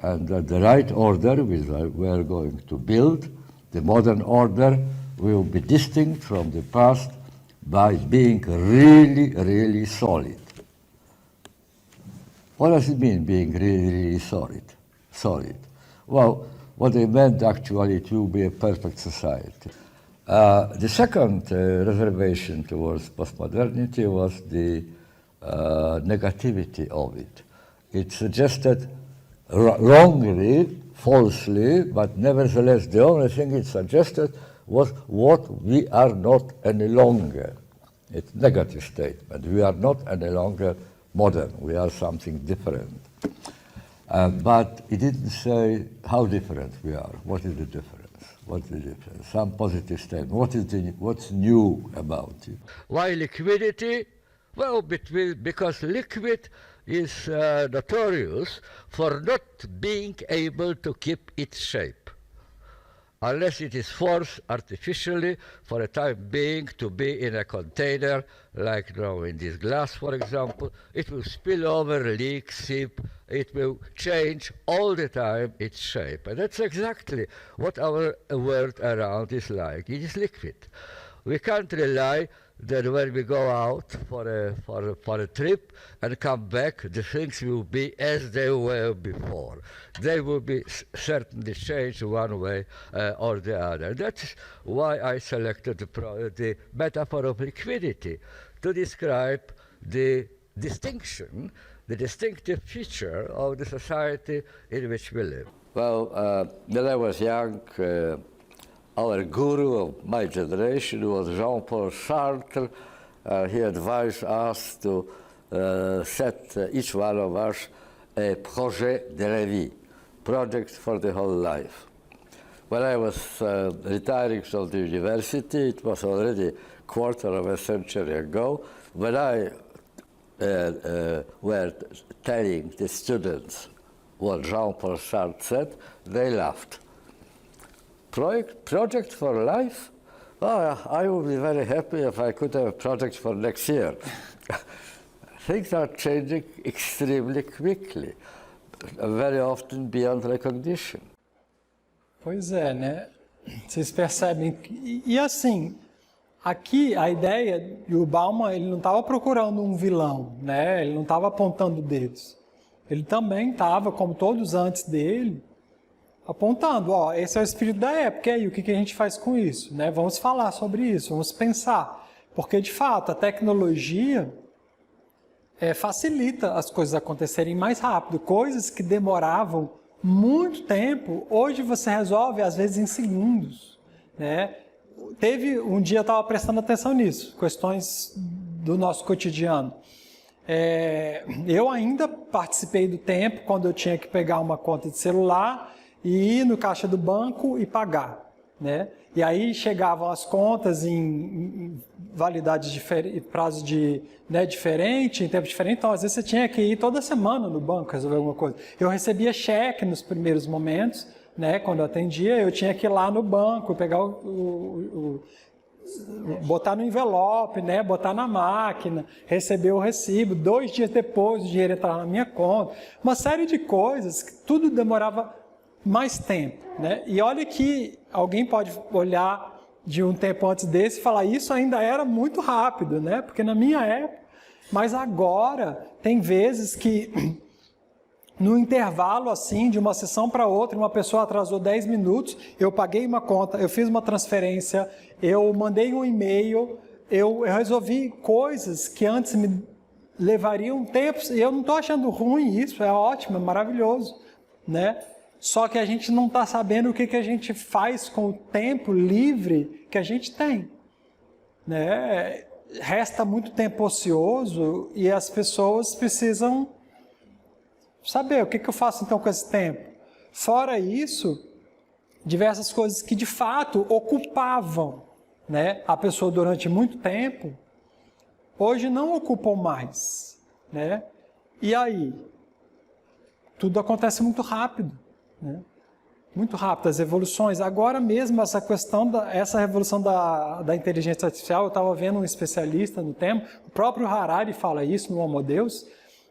and that the right order we are going to build, the modern order, will be distinct from the past by being really, really solid. What does it mean, being really, really solid? Well, what they meant actually to be a perfect society. The second reservation towards postmodernity was the negativity of it. It suggested wrongly, falsely, but nevertheless the only thing it suggested was what we are not any longer. It's a negative statement. We are not any longer modern. We are something different. But it didn't say how different we are. What is the difference? What's the difference? Some positive statement. What's new about it? Why liquidity? Well, because liquid is notorious for not being able to keep its shape, unless it is forced artificially for a time being to be in a container, like now in this glass, for example. It will spill over, leak, seep. It will change all the time its shape. And that's exactly what our world around is like. It is liquid. We can't rely that when we go out for a trip and come back, the things will be as they were before. They will be certainly changed one way or the other. That's why I selected the metaphor of liquidity to describe the distinction, the distinctive feature of the society in which we live. Well, when I was young, our guru of my generation was Jean-Paul Sartre. He advised us to set each one of us a projet de la vie, project for the whole life. When I was retiring from the university, it was already a quarter of a century ago, when I were telling the students what Jean-Paul Sartre said, they laughed. Project for life? Oh, I would be very happy if I could have a project for next year. Things are changing extremely quickly, very often beyond recognition. Pois é, né? Vocês percebem. E assim, aqui a ideia, e o Bauman, ele não estava procurando um vilão, né? Ele não estava apontando dedos. Ele também estava, como todos antes dele, apontando, ó, esse é o espírito da época, e aí, o que a gente faz com isso? Né? Vamos falar sobre isso, vamos pensar. Porque, de fato, a tecnologia facilita as coisas acontecerem mais rápido. Coisas que demoravam muito tempo, hoje você resolve, às vezes, em segundos. Né? Teve um dia, eu estava prestando atenção nisso, questões do nosso cotidiano. Eu ainda participei do tempo, quando eu tinha que pegar uma conta de celular e ir no caixa do banco e pagar, né? E aí chegavam as contas em validades diferentes, prazo diferente, em tempo diferente, então às vezes você tinha que ir toda semana no banco resolver alguma coisa. Eu recebia cheque nos primeiros momentos, né? Quando eu atendia, eu tinha que ir lá no banco, pegar botar no envelope, né? Botar na máquina, receber o recibo, 2 dias depois o dinheiro entrar na minha conta, uma série de coisas que tudo demorava mais tempo, né? E olha que alguém pode olhar de um tempo antes desse e falar, isso ainda era muito rápido, né? Porque na minha época, mas agora tem vezes que no intervalo assim, de uma sessão para outra, uma pessoa atrasou 10 minutos, eu paguei uma conta, eu fiz uma transferência, eu mandei um e-mail, eu resolvi coisas que antes me levariam tempo, e eu não estou achando ruim isso, é ótimo, é maravilhoso, né? Só que a gente não está sabendo o que a gente faz com o tempo livre que a gente tem, né? Resta muito tempo ocioso e as pessoas precisam saber o que eu faço então com esse tempo. Fora isso, diversas coisas que de fato ocupavam, né, a pessoa durante muito tempo, hoje não ocupam mais, né? E aí? Tudo acontece muito rápido. Né? Muito rápido, as evoluções. Agora mesmo, essa revolução da inteligência artificial, eu estava vendo um especialista no tema, o próprio Harari fala isso no Homo Deus,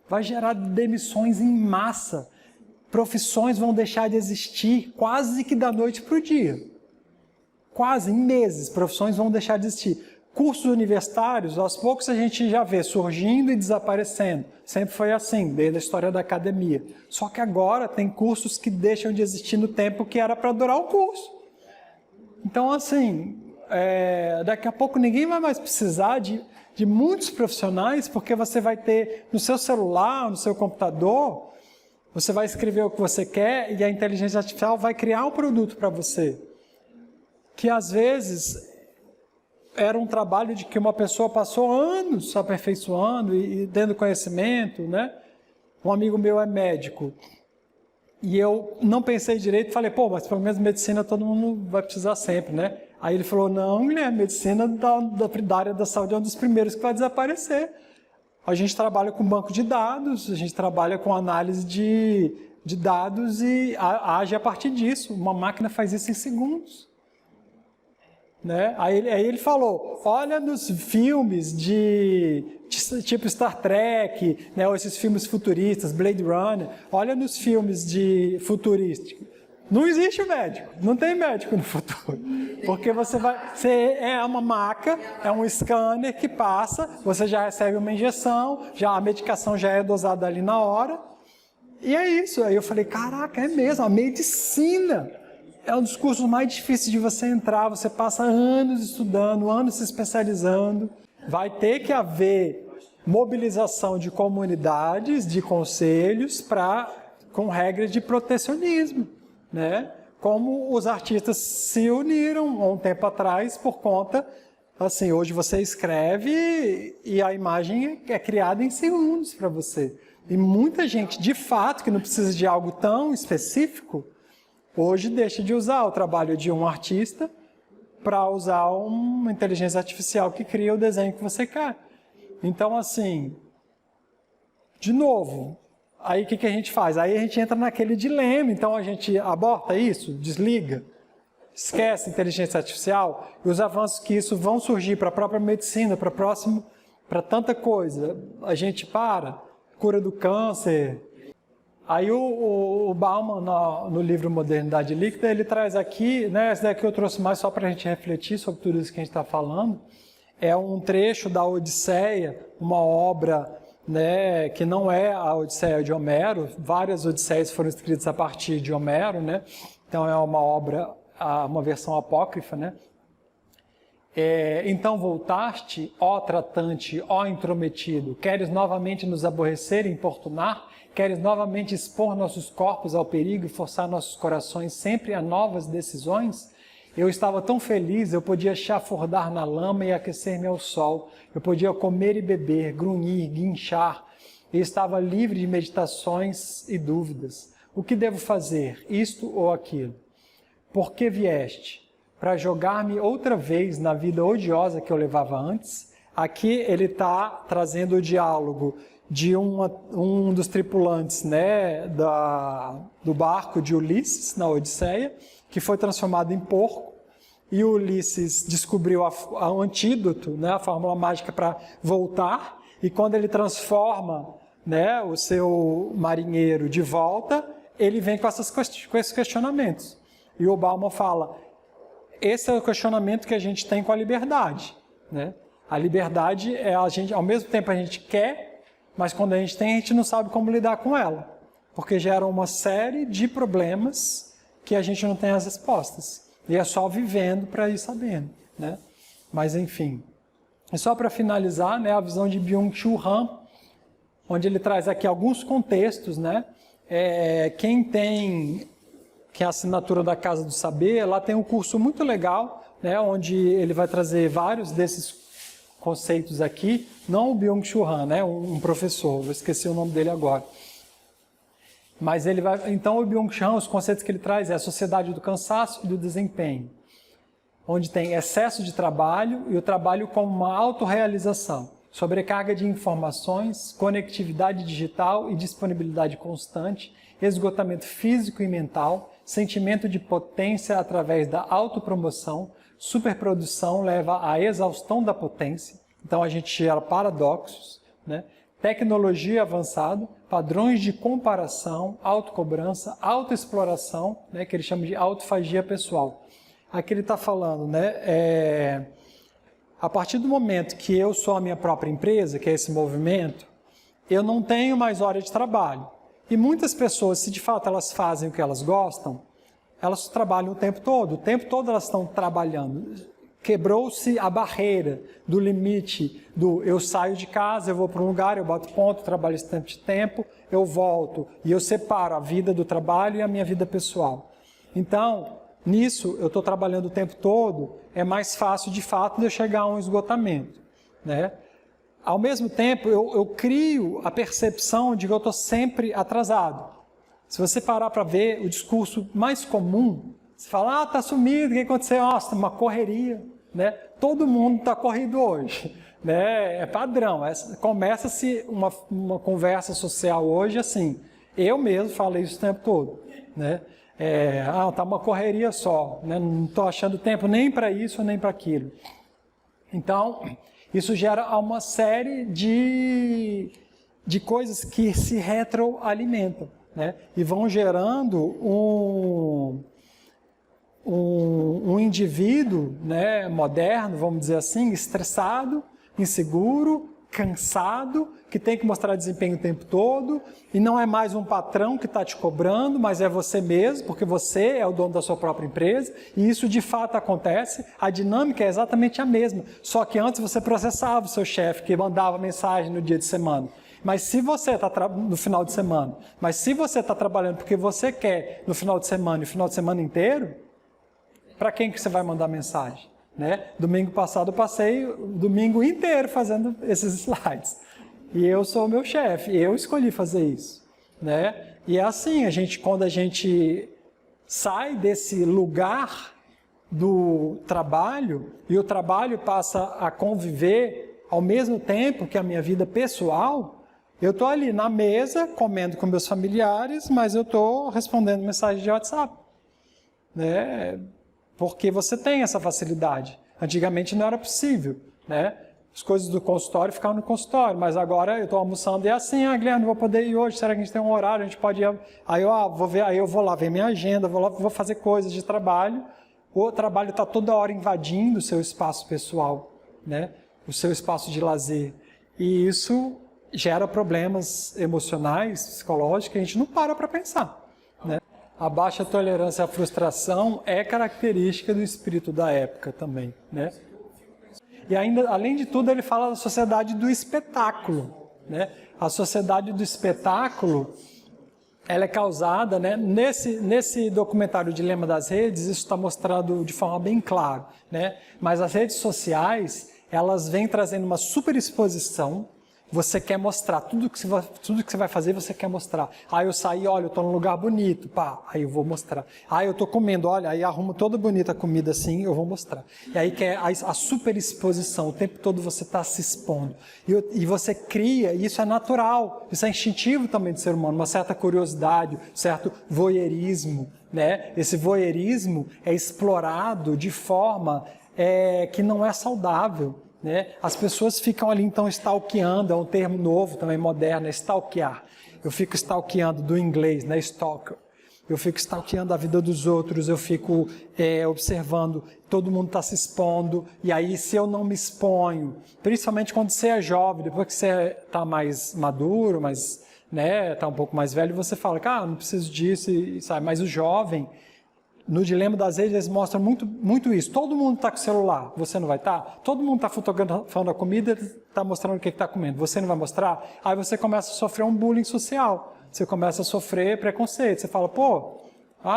vai gerar demissões em massa. Profissões vão deixar de existir quase que da noite para o dia. Quase, em meses, profissões vão deixar de existir. Cursos universitários, aos poucos a gente já vê surgindo e desaparecendo. Sempre foi assim, desde a história da academia. Só que agora tem cursos que deixam de existir no tempo que era para durar o curso. Então, assim, daqui a pouco ninguém vai mais precisar de muitos profissionais, porque você vai ter no seu celular, no seu computador, você vai escrever o que você quer e a inteligência artificial vai criar um produto para você. Que às vezes era um trabalho de que uma pessoa passou anos aperfeiçoando e tendo conhecimento, né? Um amigo meu é médico E eu não pensei direito, falei, pô, mas pelo menos medicina todo mundo vai precisar sempre, né? Aí ele falou, não, Guilherme, medicina da área da saúde é um dos primeiros que vai desaparecer. A gente trabalha com banco de dados, a gente trabalha com análise de dados e age a partir disso. Uma máquina faz isso em segundos. Né? Aí ele falou, olha nos filmes de tipo Star Trek, né, ou esses filmes futuristas, Blade Runner, olha nos filmes de futurístico. Não existe médico, não tem médico no futuro. Porque você é uma maca, é um scanner que passa, você já recebe uma injeção, a medicação já é dosada ali na hora, e é isso. Aí eu falei, caraca, é mesmo, a medicina é um dos cursos mais difíceis de você entrar, você passa anos estudando, anos se especializando. Vai ter que haver mobilização de comunidades, de conselhos, com regras de protecionismo, né? Como os artistas se uniram há um tempo atrás por conta, assim, hoje você escreve e a imagem é criada em segundos para você. E muita gente, de fato, que não precisa de algo tão específico, hoje deixa de usar o trabalho de um artista para usar uma inteligência artificial que cria o desenho que você quer. Então, assim, de novo, aí o que a gente faz? Aí a gente entra naquele dilema, então a gente aborta isso, desliga, esquece a inteligência artificial, e os avanços que isso vão surgir para a própria medicina, para tanta coisa, a gente cura do câncer. Aí o Bauman, no livro Modernidade Líquida, ele traz aqui, né, essa daqui eu trouxe mais só para a gente refletir sobre tudo isso que a gente está falando, é um trecho da Odisseia, uma obra, né, que não é a Odisseia de Homero, várias Odisseias foram escritas a partir de Homero, né, então é uma obra, uma versão apócrifa, né. Então voltaste, ó tratante, ó intrometido, queres novamente nos aborrecer e importunar? Queres novamente expor nossos corpos ao perigo e forçar nossos corações sempre a novas decisões? Eu estava tão feliz, eu podia chafurdar na lama e aquecer-me ao sol. Eu podia comer e beber, grunhir, guinchar. Eu estava livre de meditações e dúvidas. O que devo fazer, isto ou aquilo? Por que vieste? Para jogar-me outra vez na vida odiosa que eu levava antes? Aqui ele está trazendo o diálogo de um dos tripulantes, né, do barco de Ulisses, na Odisseia, que foi transformado em porco, e Ulisses descobriu o antídoto, né, a fórmula mágica para voltar, e quando ele transforma, né, o seu marinheiro de volta, ele vem com esses questionamentos. E o Bauman fala, esse é o questionamento que a gente tem com a liberdade, né? A liberdade é ao mesmo tempo a gente quer, mas quando a gente não sabe como lidar com ela, porque gera uma série de problemas que a gente não tem as respostas. E é só vivendo para ir sabendo, né? Mas enfim, e só para finalizar, né, a visão de Byung-Chul Han, onde ele traz aqui alguns contextos, né? Quem é a assinatura da Casa do Saber, lá tem um curso muito legal, né, onde ele vai trazer vários desses conceitos aqui, não o Byung-Chul Han, né, um professor, vou esquecer o nome dele agora. Mas ele vai, então o Byung-Chul Han, os conceitos que ele traz é a sociedade do cansaço e do desempenho, onde tem excesso de trabalho e o trabalho como uma autorrealização, sobrecarga de informações, conectividade digital e disponibilidade constante, esgotamento físico e mental, sentimento de potência através da autopromoção, superprodução leva à exaustão da potência, então a gente gera paradoxos, né? Tecnologia avançada, padrões de comparação, autocobrança, autoexploração, né, que ele chama de autofagia pessoal. Aqui ele está falando, né, a partir do momento que eu sou a minha própria empresa, que é esse movimento, eu não tenho mais hora de trabalho. E muitas pessoas, se de fato elas fazem o que elas gostam, elas trabalham o tempo todo elas estão trabalhando. Quebrou-se a barreira do limite eu saio de casa, eu vou para um lugar, eu boto ponto, trabalho esse tanto de tempo, eu volto e eu separo a vida do trabalho e a minha vida pessoal. Então, nisso, eu estou trabalhando o tempo todo, é mais fácil de fato de eu chegar a um esgotamento, né? Ao mesmo tempo, eu crio a percepção de que eu estou sempre atrasado. Se você parar para ver o discurso mais comum, você fala, tá sumido, o que aconteceu? Nossa, uma correria, né? Todo mundo está corrido hoje, né? É padrão. Começa-se uma conversa social hoje assim. Eu mesmo falei isso o tempo todo, né? Tá uma correria só, né? Não estou achando tempo nem para isso nem para aquilo. Então, isso gera uma série de coisas que se retroalimentam, né? E vão gerando um indivíduo, né, moderno, vamos dizer assim, estressado, inseguro, cansado, que tem que mostrar desempenho o tempo todo, e não é mais um patrão que está te cobrando, mas é você mesmo, porque você é o dono da sua própria empresa, e isso de fato acontece, a dinâmica é exatamente a mesma, só que antes você processava o seu chefe, que mandava mensagem no dia de semana. Mas se você está no final de semana, mas se você está trabalhando porque você quer no final de semana e o final de semana inteiro, para quem que você vai mandar mensagem? Né? Domingo passado eu passei o domingo inteiro fazendo esses slides. E eu sou o meu chefe, eu escolhi fazer isso. Né? E é assim, quando a gente sai desse lugar do trabalho e o trabalho passa a conviver ao mesmo tempo que a minha vida pessoal, eu estou ali na mesa, comendo com meus familiares, mas eu estou respondendo mensagem de WhatsApp. Né? Porque você tem essa facilidade. Antigamente não era possível. Né? As coisas do consultório ficavam no consultório, mas agora eu estou almoçando e é assim, Guilherme, não vou poder ir hoje, será que a gente tem um horário, a gente pode ir... Aí eu vou lá ver minha agenda, vou fazer coisas de trabalho. O trabalho está toda hora invadindo o seu espaço pessoal, né? O seu espaço de lazer. E isso gera problemas emocionais, psicológicos, que a gente não para pensar. Né? A baixa tolerância à frustração é característica do espírito da época também. Né? E ainda, além de tudo, ele fala da sociedade do espetáculo. Né? A sociedade do espetáculo, ela é causada, né? Nesse documentário O Dilema das Redes, isso está mostrado de forma bem clara. Né? Mas as redes sociais, elas vêm trazendo uma superexposição. Você quer mostrar, tudo que você vai fazer, você quer mostrar. Eu saí, olha, eu estou num lugar bonito, aí eu vou mostrar. Eu estou comendo, olha, aí arrumo toda bonita a comida assim, eu vou mostrar. E aí que é a superexposição, o tempo todo você está se expondo. E você cria, e isso é natural, isso é instintivo também do ser humano, uma certa curiosidade, um certo voyeurismo. Né? Esse voyeurismo é explorado de forma que não é saudável. Né? As pessoas ficam ali então stalkeando, é um termo novo também moderno, é stalkear. Eu fico stalkeando do inglês, né? Stalker. Eu fico stalkeando a vida dos outros, eu fico observando, todo mundo está se expondo, e aí se eu não me exponho, principalmente quando você é jovem, depois que você está mais maduro, mas está um pouco mais velho, você fala, não preciso disso, e sabe? Mas o jovem, no Dilema das Redes, eles mostram muito isso. Todo mundo está com o celular, você não vai estar? Todo mundo está fotografando a comida, está mostrando o que está comendo, você não vai mostrar? Aí você começa a sofrer um bullying social, você começa a sofrer preconceito, você fala,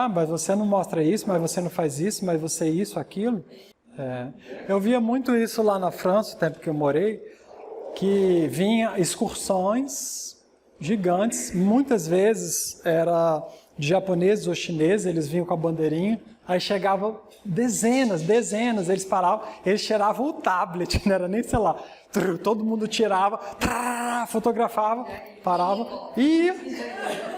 mas você não mostra isso, mas você não faz isso, mas você isso, aquilo. Eu via muito isso lá na França, o tempo que eu morei, que vinha excursões gigantes, muitas vezes era de japoneses ou chineses, eles vinham com a bandeirinha, aí chegavam dezenas, eles paravam, eles tiravam o tablet, não era nem celular, todo mundo tirava, fotografava, parava, e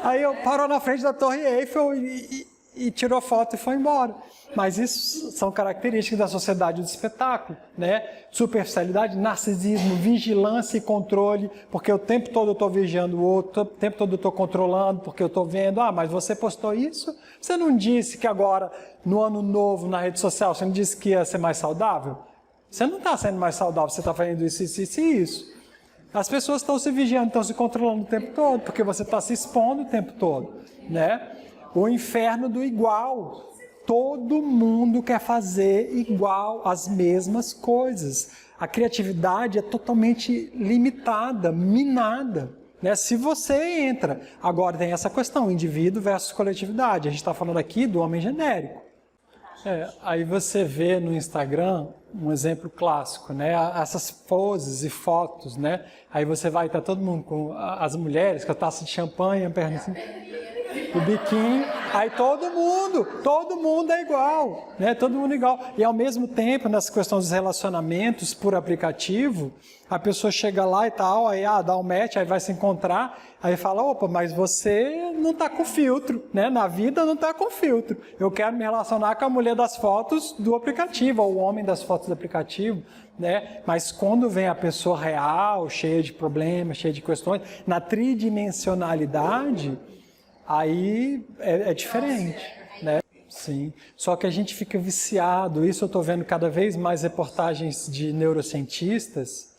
aí eu parou na frente da Torre Eiffel e tirou foto e foi embora. Mas isso são características da sociedade do espetáculo, né? Superficialidade, narcisismo, vigilância e controle, porque o tempo todo eu estou vigiando o outro, o tempo todo eu estou controlando, porque eu estou vendo, mas você postou isso? Você não disse que agora, no ano novo, na rede social, você não disse que ia ser mais saudável? Você não está sendo mais saudável, você está fazendo isso. As pessoas estão se vigiando, estão se controlando o tempo todo, porque você está se expondo o tempo todo, né? O inferno do igual. Todo mundo quer fazer igual, as mesmas coisas. A criatividade é totalmente limitada, minada. Né? Se você entra... Agora tem essa questão, indivíduo versus coletividade. A gente está falando aqui do homem genérico. Aí você vê no Instagram um exemplo clássico, né? Essas poses e fotos, né? Aí você vai estar todo mundo com as mulheres com a taça de champanhe, a perna assim... o biquinho, aí todo mundo é igual, né? Todo mundo é igual. E ao mesmo tempo, nessa questão dos relacionamentos por aplicativo, a pessoa chega lá e tal, aí dá um match, aí vai se encontrar, aí fala, opa, mas você não está com filtro, né? Na vida não está com filtro. Eu quero me relacionar com a mulher das fotos do aplicativo, ou o homem das fotos do aplicativo, né? Mas quando vem a pessoa real, cheia de problemas, cheia de questões, na tridimensionalidade, aí é diferente, né? Sim. Só que a gente fica viciado, isso eu estou vendo cada vez mais reportagens de neurocientistas,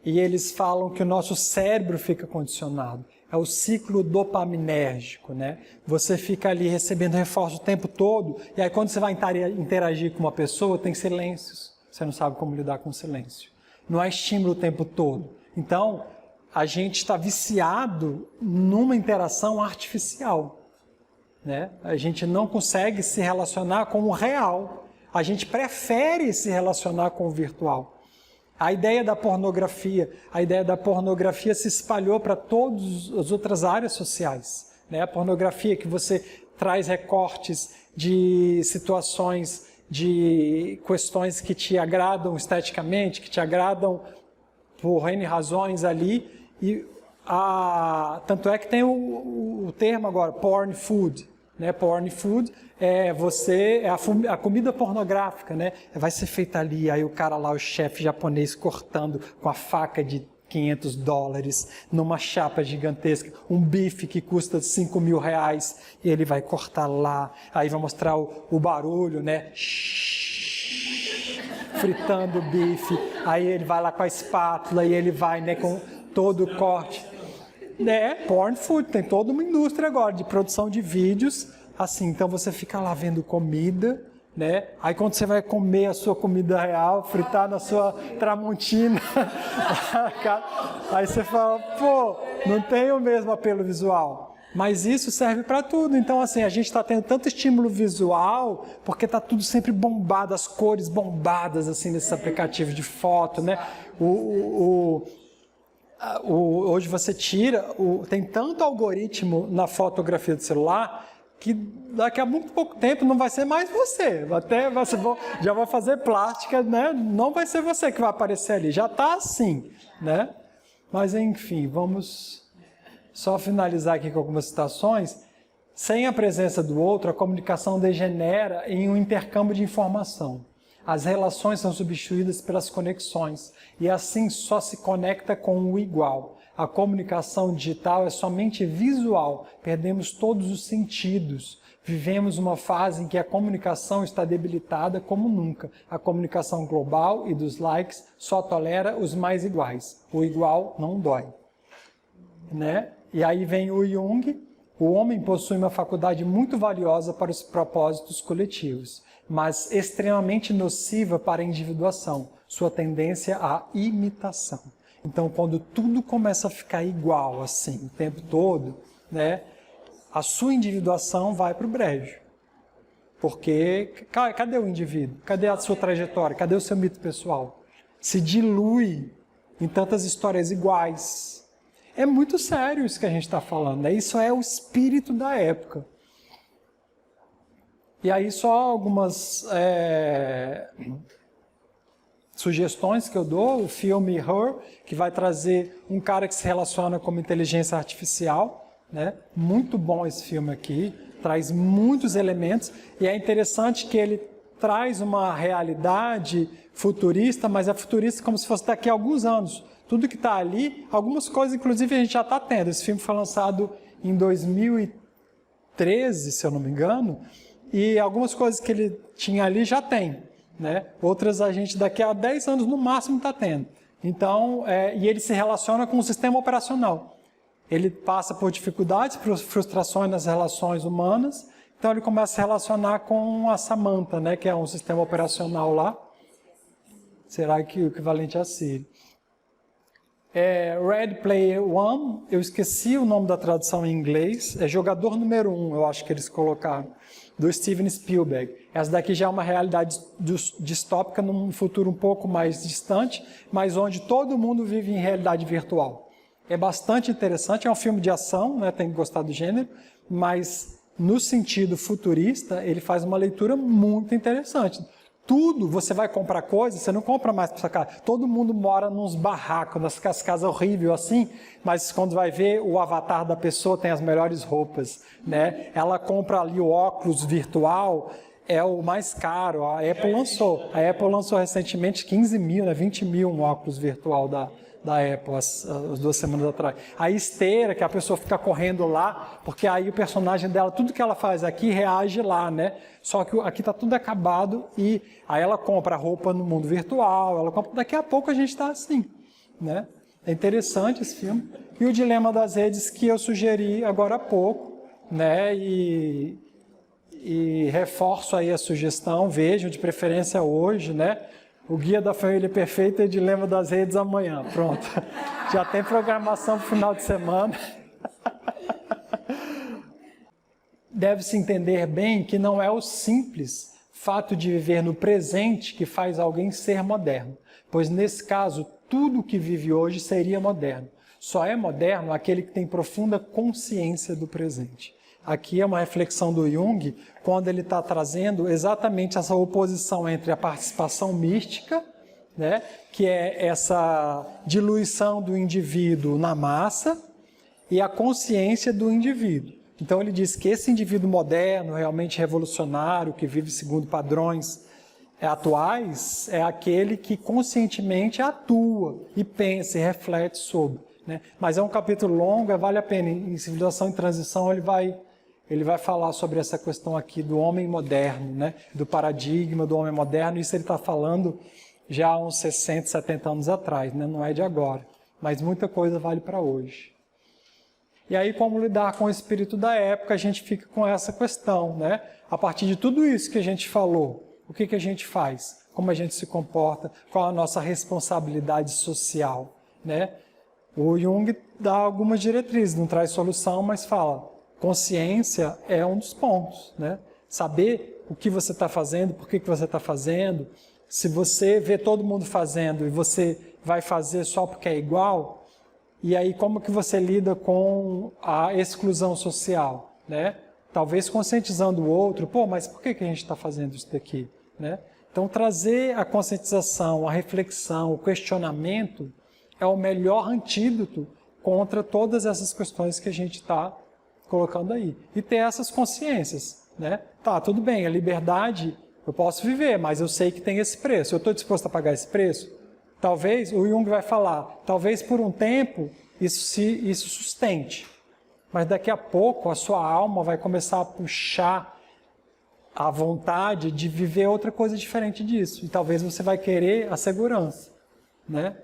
e eles falam que o nosso cérebro fica condicionado. É o ciclo dopaminérgico, né? Você fica ali recebendo reforço o tempo todo, e aí quando você vai interagir com uma pessoa, tem silêncios. Você não sabe como lidar com silêncio. Não é estímulo o tempo todo. Então, a gente está viciado numa interação artificial, né? A gente não consegue se relacionar com o real. A gente prefere se relacionar com o virtual. A ideia da pornografia se espalhou para todas as outras áreas sociais, né? A pornografia que você traz recortes de situações, de questões que te agradam esteticamente, que te agradam por N razões ali, e tanto é que tem o termo agora, porn food, né? Porn food é a comida pornográfica, né? Vai ser feita ali, aí o cara lá, o chefe japonês, cortando com a faca de $500 numa chapa gigantesca, um bife que custa R$5.000, e ele vai cortar lá, aí vai mostrar o barulho, né? Fritando o bife, aí ele vai lá com a espátula, e ele vai, né, com todo o corte. Porn food, tem toda uma indústria agora de produção de vídeos, assim, então você fica lá vendo comida, né? Aí quando você vai comer a sua comida real, fritar na sua tramontina, aí você fala, pô, não tem o mesmo apelo visual. Mas isso serve para tudo. Então, assim, a gente está tendo tanto estímulo visual, porque está tudo sempre bombado, as cores bombadas, assim, nesses aplicativos de foto, né? Hoje você tem tanto algoritmo na fotografia do celular que daqui a muito pouco tempo não vai ser mais você. Já vai fazer plástica, né? Não vai ser você que vai aparecer ali. Já está assim, né? Mas enfim, vamos só finalizar aqui com algumas citações. Sem a presença do outro, a comunicação degenera em um intercâmbio de informação. As relações são substituídas pelas conexões e assim só se conecta com o igual. A comunicação digital é somente visual, perdemos todos os sentidos. Vivemos uma fase em que a comunicação está debilitada como nunca. A comunicação global e dos likes só tolera os mais iguais. O igual não dói, né? E aí vem o Jung. O homem possui uma faculdade muito valiosa para os propósitos coletivos, mas extremamente nociva para a individuação, sua tendência à imitação. Então, quando tudo começa a ficar igual, assim, o tempo todo, né, a sua individuação vai para o brejo. Porque, cadê o indivíduo? Cadê a sua trajetória? Cadê o seu mito pessoal? Se dilui em tantas histórias iguais. É muito sério isso que a gente está falando, né? Isso é o espírito da época. E aí só algumas sugestões que eu dou. O filme Her, que vai trazer um cara que se relaciona com uma inteligência artificial, né? Muito bom esse filme aqui, traz muitos elementos, e é interessante que ele traz uma realidade futurista, mas é futurista como se fosse daqui a alguns anos. Tudo que está ali, algumas coisas inclusive a gente já está tendo. Esse filme foi lançado em 2013, se eu não me engano, e algumas coisas que ele tinha ali já tem, né? Outras a gente daqui a 10 anos no máximo está tendo. Então, e ele se relaciona com o sistema operacional. Ele passa por dificuldades, por frustrações nas relações humanas, então ele começa a se relacionar com a Samantha, né? Que é um sistema operacional lá. Será que o equivalente a Siri? Ready Player One, eu esqueci o nome da tradução em inglês, é Jogador Número 1, eu acho que eles colocaram, do Steven Spielberg. Essa daqui já é uma realidade distópica num futuro um pouco mais distante, mas onde todo mundo vive em realidade virtual. É bastante interessante, é um filme de ação, né, tem que gostar do gênero, mas no sentido futurista, ele faz uma leitura muito interessante. Tudo, você vai comprar coisa, você não compra mais para sua casa. Todo mundo mora nos barracos, nas casas horríveis assim, mas quando vai ver, o avatar da pessoa tem as melhores roupas, né? Ela compra ali o óculos virtual, é o mais caro. A Apple lançou recentemente 15 mil, né? 20 mil um óculos virtual da Apple, as 2 semanas atrás. A esteira, que a pessoa fica correndo lá, porque aí o personagem dela, tudo que ela faz aqui, reage lá, né? Só que aqui está tudo acabado e aí ela compra roupa no mundo virtual, daqui a pouco a gente está assim, né? É interessante esse filme. E o Dilema das Redes, que eu sugeri agora há pouco, né? E reforço aí a sugestão, vejam, de preferência hoje, né? O Guia da Família Perfeita e o Dilema das Redes amanhã. Pronto. Já tem programação para o final de semana. Deve-se entender bem que não é o simples fato de viver no presente que faz alguém ser moderno, pois nesse caso, tudo que vive hoje seria moderno. Só é moderno aquele que tem profunda consciência do presente. Aqui é uma reflexão do Jung, quando ele está trazendo exatamente essa oposição entre a participação mística, né, que é essa diluição do indivíduo na massa, e a consciência do indivíduo. Então ele diz que esse indivíduo moderno, realmente revolucionário, que vive segundo padrões atuais, é aquele que conscientemente atua e pensa e reflete sobre. Né? Mas é um capítulo longo, vale a pena. Em Civilização em Transição ele vai falar sobre essa questão aqui do homem moderno, né? Do paradigma do homem moderno. Isso ele está falando já há uns 60, 70 anos atrás, né? Não é de agora. Mas muita coisa vale para hoje. E aí, como lidar com o espírito da época, a gente fica com essa questão, né? A partir de tudo isso que a gente falou, o que a gente faz? Como a gente se comporta? Qual a nossa responsabilidade social, né? O Jung dá algumas diretrizes, não traz solução, mas fala, consciência é um dos pontos, né? Saber o que você está fazendo, por que você está fazendo. Se você vê todo mundo fazendo e você vai fazer só porque é igual, e aí como que você lida com a exclusão social, né? Talvez conscientizando o outro, mas por que a gente está fazendo isso daqui, né? Então trazer a conscientização, a reflexão, o questionamento é o melhor antídoto contra todas essas questões que a gente está colocando aí. E ter essas consciências, né? Tá, tudo bem, a liberdade eu posso viver, mas eu sei que tem esse preço. Eu estou disposto a pagar esse preço? Talvez, o Jung vai falar, talvez por um tempo isso sustente. Mas daqui a pouco a sua alma vai começar a puxar a vontade de viver outra coisa diferente disso. E talvez você vai querer a segurança, né?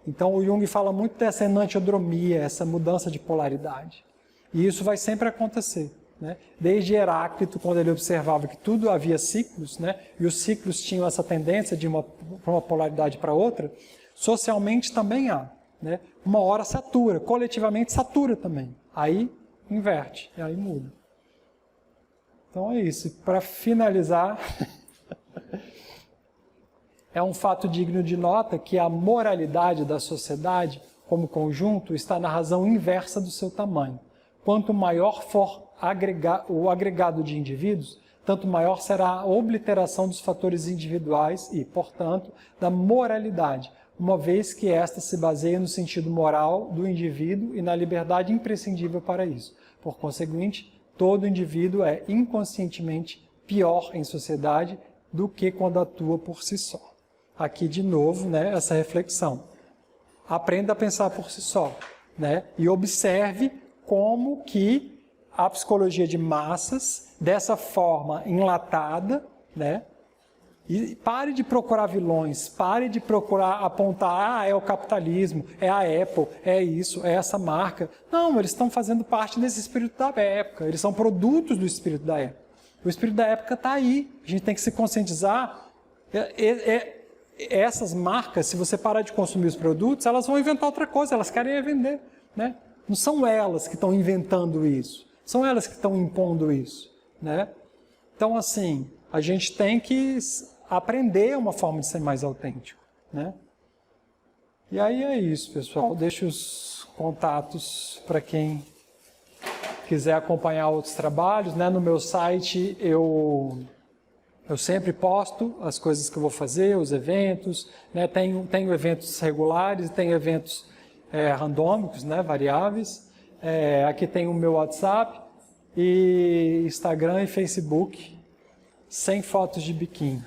Então o Jung fala muito dessa enantiodromia, essa mudança de polaridade. E isso vai sempre acontecer, né? Desde Heráclito, quando ele observava que tudo havia ciclos, né? E os ciclos tinham essa tendência de uma polaridade para outra, socialmente também há, né? Uma hora satura, coletivamente satura também. Aí inverte, e aí muda. Então é isso. Para finalizar, é um fato digno de nota que a moralidade da sociedade, como conjunto, está na razão inversa do seu tamanho. Quanto maior for o agregado de indivíduos, tanto maior será a obliteração dos fatores individuais e, portanto, da moralidade, uma vez que esta se baseia no sentido moral do indivíduo e na liberdade imprescindível para isso. Por conseguinte, todo indivíduo é inconscientemente pior em sociedade do que quando atua por si só. Aqui, de novo, né, essa reflexão. Aprenda a pensar por si só, né, e observe como que a psicologia de massas, dessa forma enlatada, né, e pare de procurar vilões, pare de procurar apontar, é o capitalismo, é a Apple, é isso, é essa marca. Não, eles estão fazendo parte desse espírito da época, eles são produtos do espírito da época. O espírito da época está aí, a gente tem que se conscientizar. Essas marcas, se você parar de consumir os produtos, elas vão inventar outra coisa, elas querem vender, né? Não são elas que estão inventando isso, são elas que estão impondo isso, né? Então, assim, a gente tem que aprender uma forma de ser mais autêntico, né? E aí é isso, pessoal. Deixo os contatos para quem quiser acompanhar outros trabalhos, né, no meu site eu sempre posto as coisas que eu vou fazer, os eventos, né, tenho eventos regulares, tenho eventos randômicos, né, variáveis. Aqui tem o meu WhatsApp e Instagram e Facebook, sem fotos de biquíni.